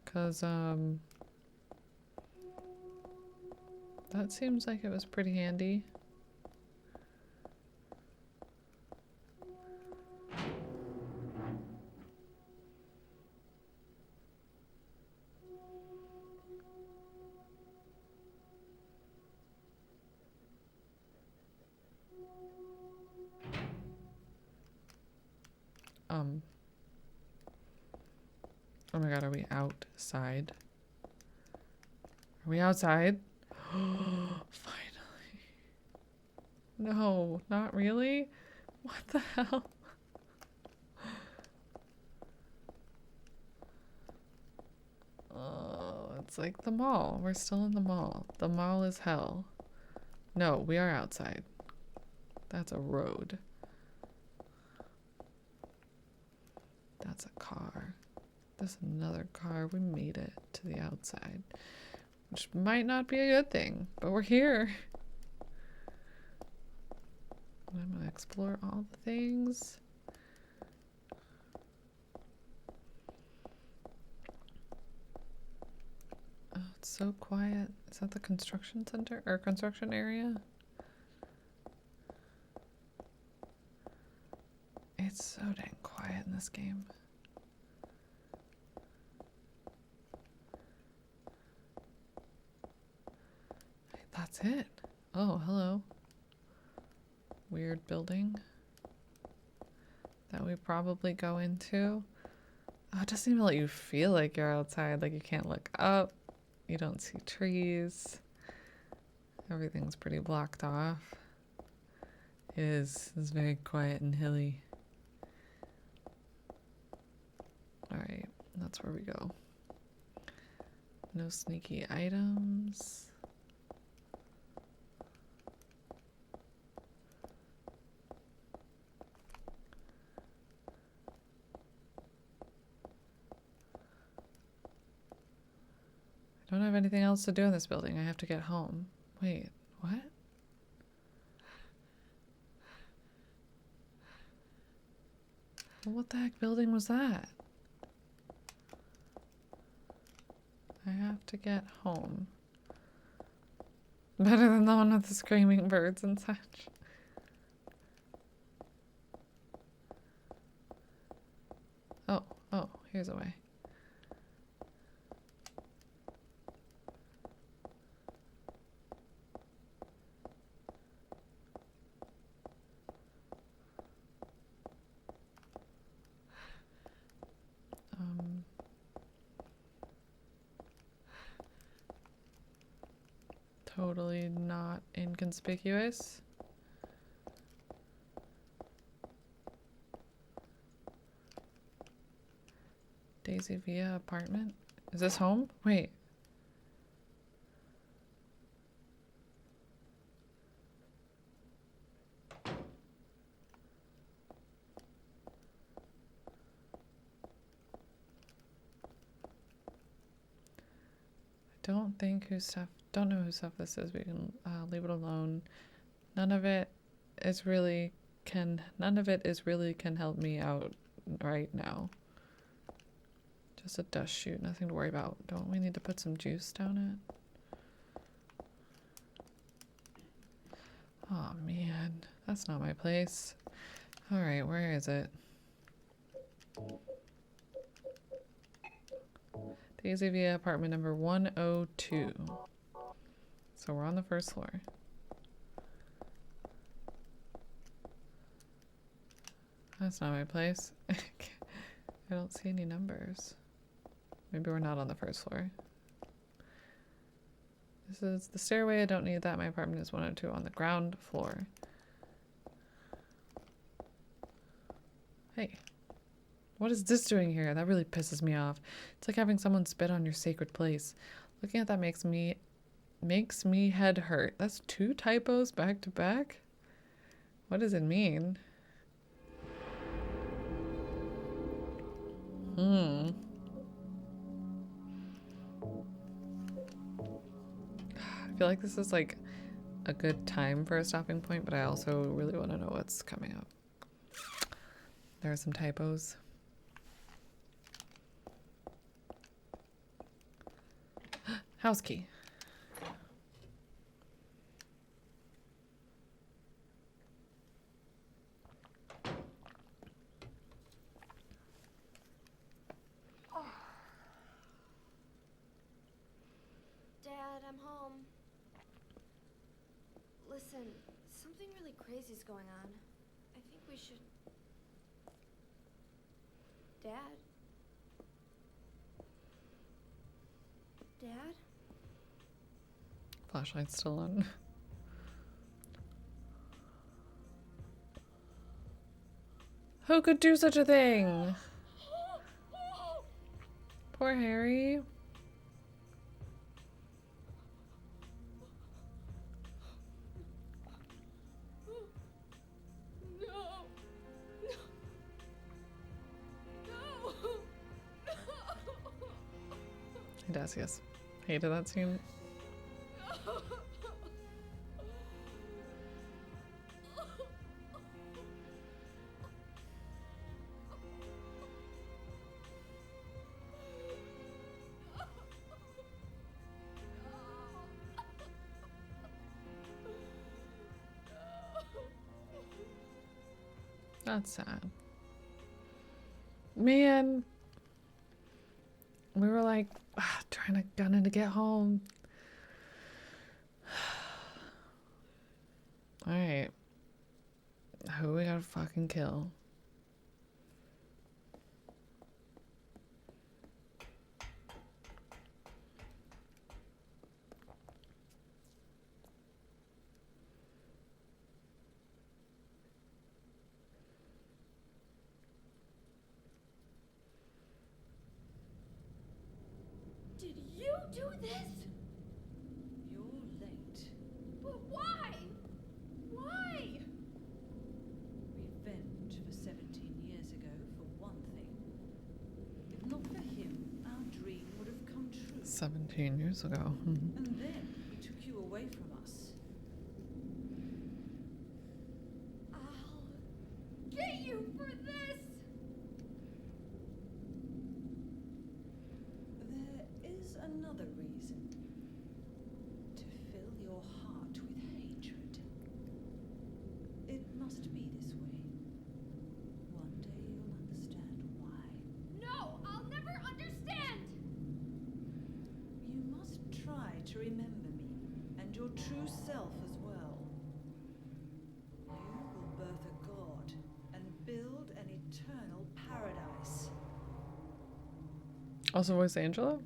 'Cause, that seems like it was pretty handy. Oh my god, are we outside? Are we outside? Finally. No, not really? What the hell? Oh, it's like the mall. We're still in the mall. The mall is hell. No, we are outside. That's a road. That's a car. There's another car. We made it to the outside. Which might not be a good thing, but we're here. I'm gonna explore all the things. Oh, it's so quiet. Is that the construction center or construction area? It's so dang quiet in this game. That's it. Oh, hello. Weird building that we probably go into. Oh, it doesn't even let you feel like you're outside. Like you can't look up. You don't see trees. Everything's pretty blocked off. It is. It's very quiet and hilly. Alright, that's where we go. No sneaky items. I don't have anything else to do in this building. I have to get home. Wait, what? Well, what the heck building was that? I have to get home. Better than the one with the screaming birds and such. Oh, here's a way. totally not inconspicuous. Daisy Villa apartment? Is this home? Wait. Don't think whose stuff, don't know whose stuff this is. We can leave it alone. None of it is really can help me out right now. Just a dust chute, nothing to worry about. Don't we need to put some juice down it? Oh man, that's not my place. All right, where is it? Daisy Villa apartment number 102. So we're on the first floor. That's not my place. I don't see any numbers. Maybe we're not on the first floor. This is the stairway. I don't need that. My apartment is 102 on the ground floor. Hey. What is this doing here? That really pisses me off. It's like having someone spit on your sacred place. Looking at that makes me head hurt. That's 2 typos back to back? What does it mean? I feel like this is like a good time for a stopping point, but I also really want to know what's coming up. There are some typos. House key. Dad, I'm home. Listen, something really crazy's going on. I think we should... Dad? Dad? Flashlight's still on. Who could do such a thing? Poor Harry. He does, yes. Hated that scene. That's sad. Man. We were like gunning to get home. Alright. Who we gotta fucking kill? Did you do this? You're late. But why? Why? Revenge for 17 years ago, for one thing. If not for him, our dream would have come true. 17 years ago. And then he took you away from us. I'll get you for this! There is another reason. To fill your heart with hatred. It must be this way. One day you'll understand why. No, I'll never understand! You must try to remember me, and your true self as well. You will birth a god, and build an eternal paradise. Also voice Angela?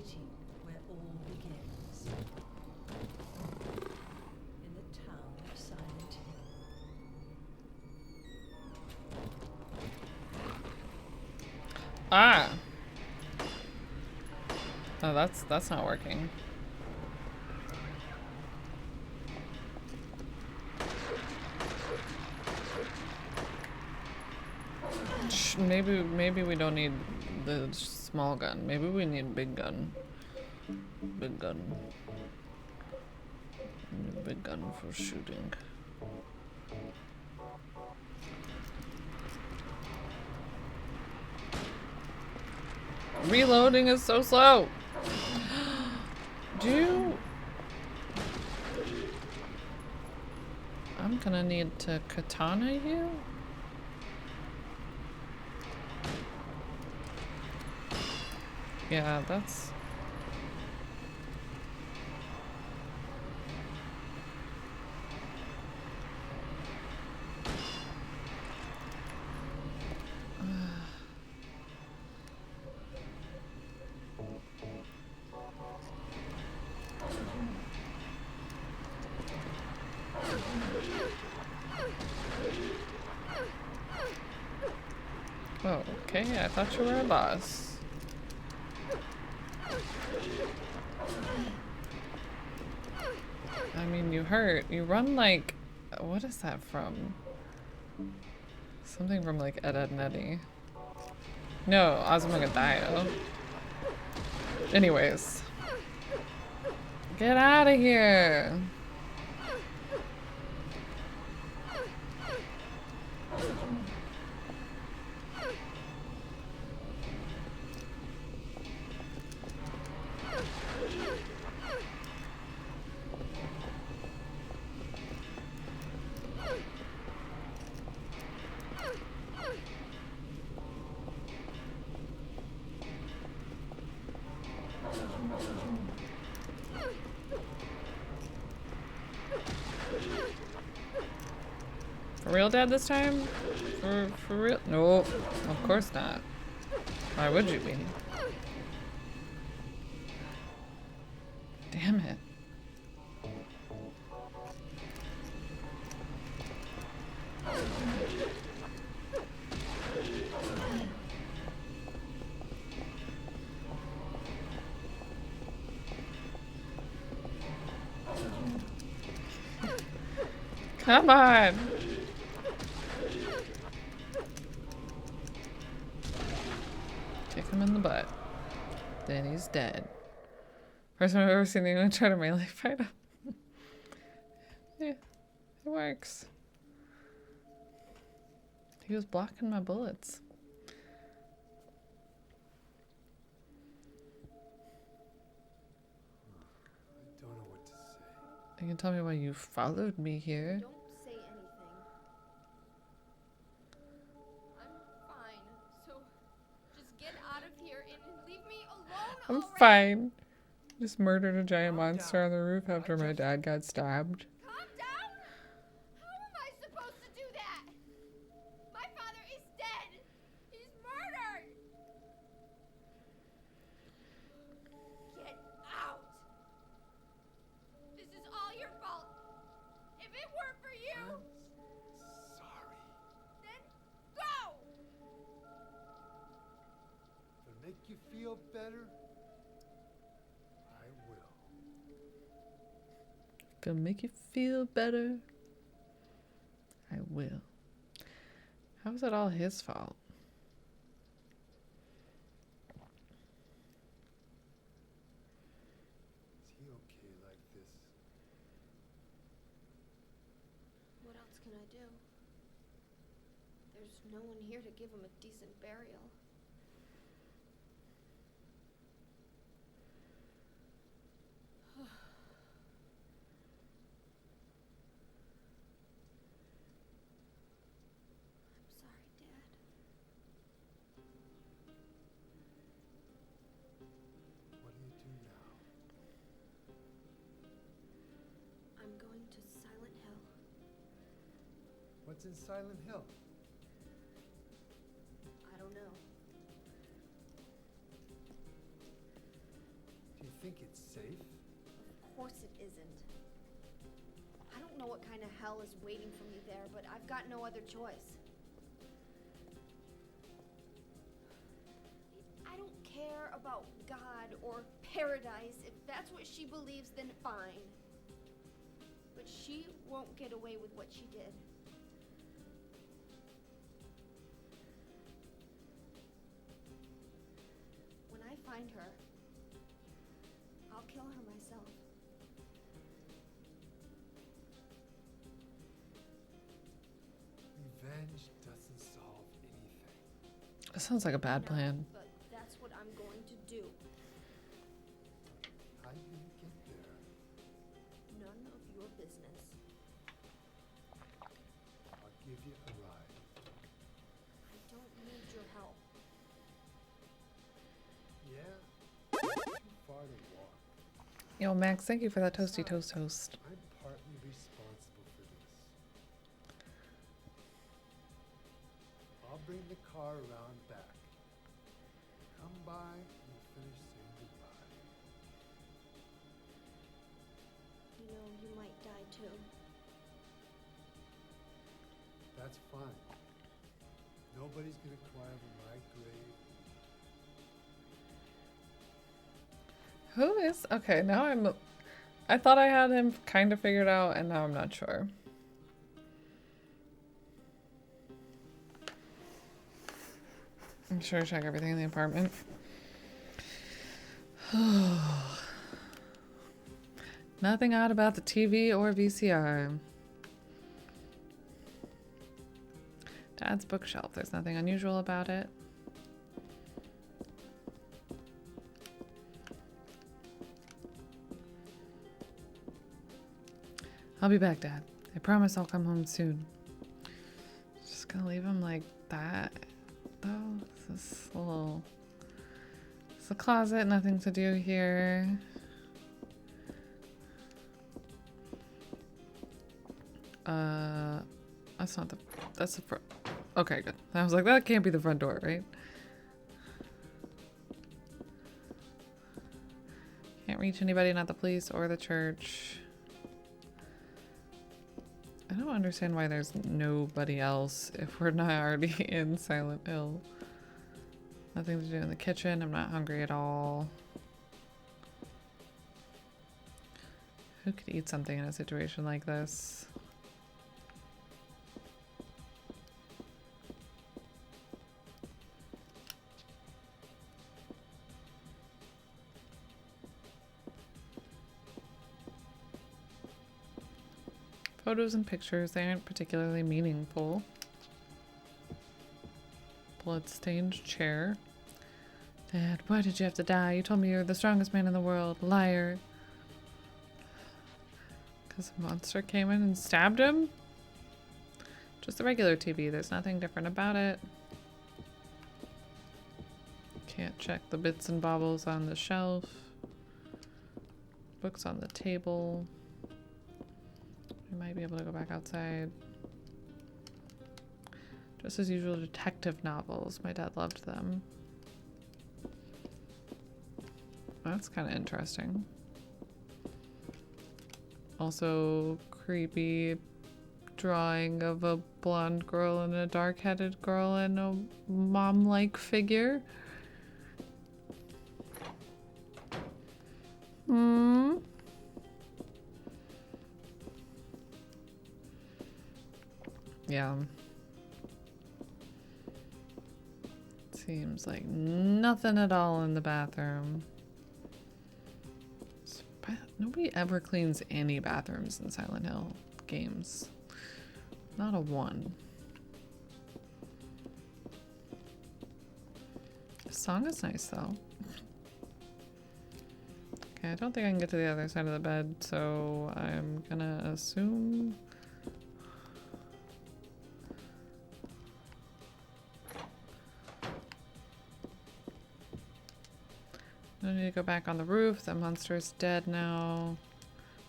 city where all begins. In the town of Silent Hill. Ah. Oh, that's not working. Maybe we don't need the small gun. Maybe we need big gun. Big gun. Big gun for shooting. Reloading is so slow. Do you... I'm gonna need to katana you. Yeah, that's... Oh, okay, I thought you were a boss. I mean, you hurt. You run like... What is that from? Something from like Ed, Edd n Eddy. No, Ozymandias. Anyways. Get out of here! For real, Dad, this time? For real? No, of course not. Why would you be? Damn it. Come on! Kick him in the butt. Then he's dead. First time I've ever seen anyone try to melee fight him. Yeah, it works. He was blocking my bullets. I don't know what to say. You can tell me why you followed me here. Don't say anything. I'm fine. So just get out of here and leave me alone I'm already. fine. Just murdered a giant Calm monster down. on the roof after my dad got stabbed. Calm down? How am I supposed to do that? My father is dead. He's murdered. Get out. This is all your fault. If it weren't for you, Sorry. then go. If it make you feel better, I will. If it'll make you feel better, I will. How is it all his fault? Is he okay like this? What else can I do? There's no one here to give him a decent burial. I'm sorry, Dad. What do you do now? I'm going to Silent Hill. What's in Silent Hill? I don't know. think it's safe? Of course it isn't. I don't know what kind of hell is waiting for me there, but I've got no other choice. I don't care about God or paradise. If that's what she believes, then fine. But she won't get away with what she did. When I find her, I'll kill her myself. Revenge doesn't solve anything. That sounds like a bad No, plan. but that's what I'm going to do. How you gonna get there? None of your business. I'll give you a ride. I don't need your help. Yeah? Too far to walk. Yo, Max, thank you for that toasty toast toast. I'm partly responsible for this. I'll bring the car around back. Come by and we'll finish saying goodbye. You know, you might die too. That's fine. Nobody's gonna cry over my grave. Who is? Okay, now I thought I had him kind of figured out, and now I'm not sure. I'm sure to check everything in the apartment. Nothing odd about the TV or VCR. Dad's bookshelf. There's nothing unusual about it. I'll be back, Dad. I promise I'll come home soon. Just gonna leave him like that, though. This little... It's a closet, nothing to do here. That's not the... That's the front... Okay, good. I was like, that can't be the front door, right? Can't reach anybody, not the police or the church. I don't understand why there's nobody else if we're not already in Silent Hill. Nothing to do in the kitchen. I'm not hungry at all. Who could eat something in a situation like this? Photos and pictures, they aren't particularly meaningful. Bloodstained chair. Dad, why did you have to die? You told me you're the strongest man in the world. Liar. Because a monster came in and stabbed him? Just the regular TV. There's nothing different about it. Can't check the bits and baubles on the shelf. Books on the table. We might be able to go back outside. Just as usual, detective novels. My dad loved them. That's kind of interesting. Also, creepy drawing of a blonde girl and a dark-headed girl and a mom-like figure. Yeah. Seems like nothing at all in the bathroom. Nobody ever cleans any bathrooms in Silent Hill games. Not a one. The song is nice though. Okay, I don't think I can get to the other side of the bed, so I'm gonna assume... I need to go back on the roof. The monster's dead now.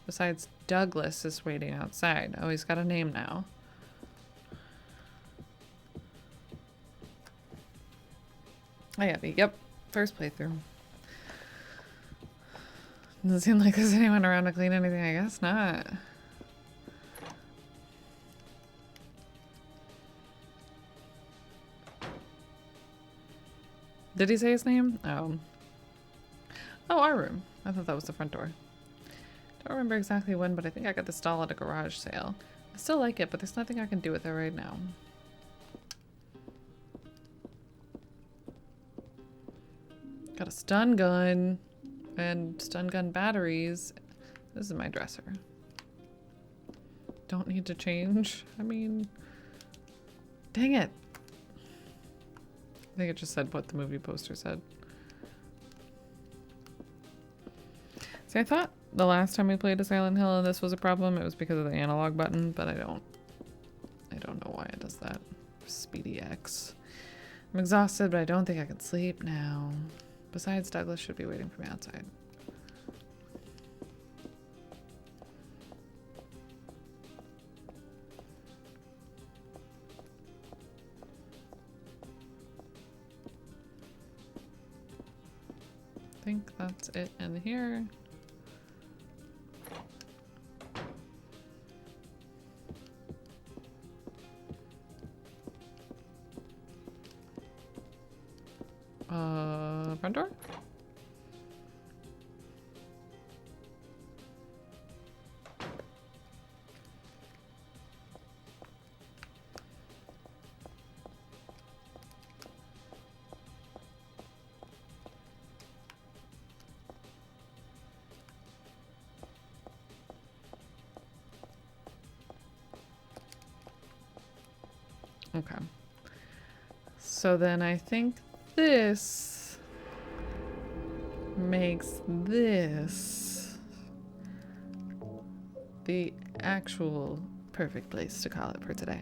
Besides, Douglas is waiting outside. Oh, he's got a name now. Oh yeah, yep. First playthrough. Doesn't seem like there's anyone around to clean anything. I guess not. Did he say his name? Oh. Oh, our room. I thought that was the front door. Don't remember exactly when, but I think I got this doll at a garage sale. I still like it, but there's nothing I can do with it right now. Got a stun gun and stun gun batteries. This is my dresser. Don't need to change. I mean, dang it. I think it just said what the movie poster said. See, I thought the last time we played a Silent Hill and this was a problem, it was because of the analog button, but I don't know why it does that. Speedy X. I'm exhausted, but I don't think I can sleep now. Besides, Douglas should be waiting for me outside. I think that's it in here. Front door? Okay. So then I think this makes this the actual perfect place to call it for today.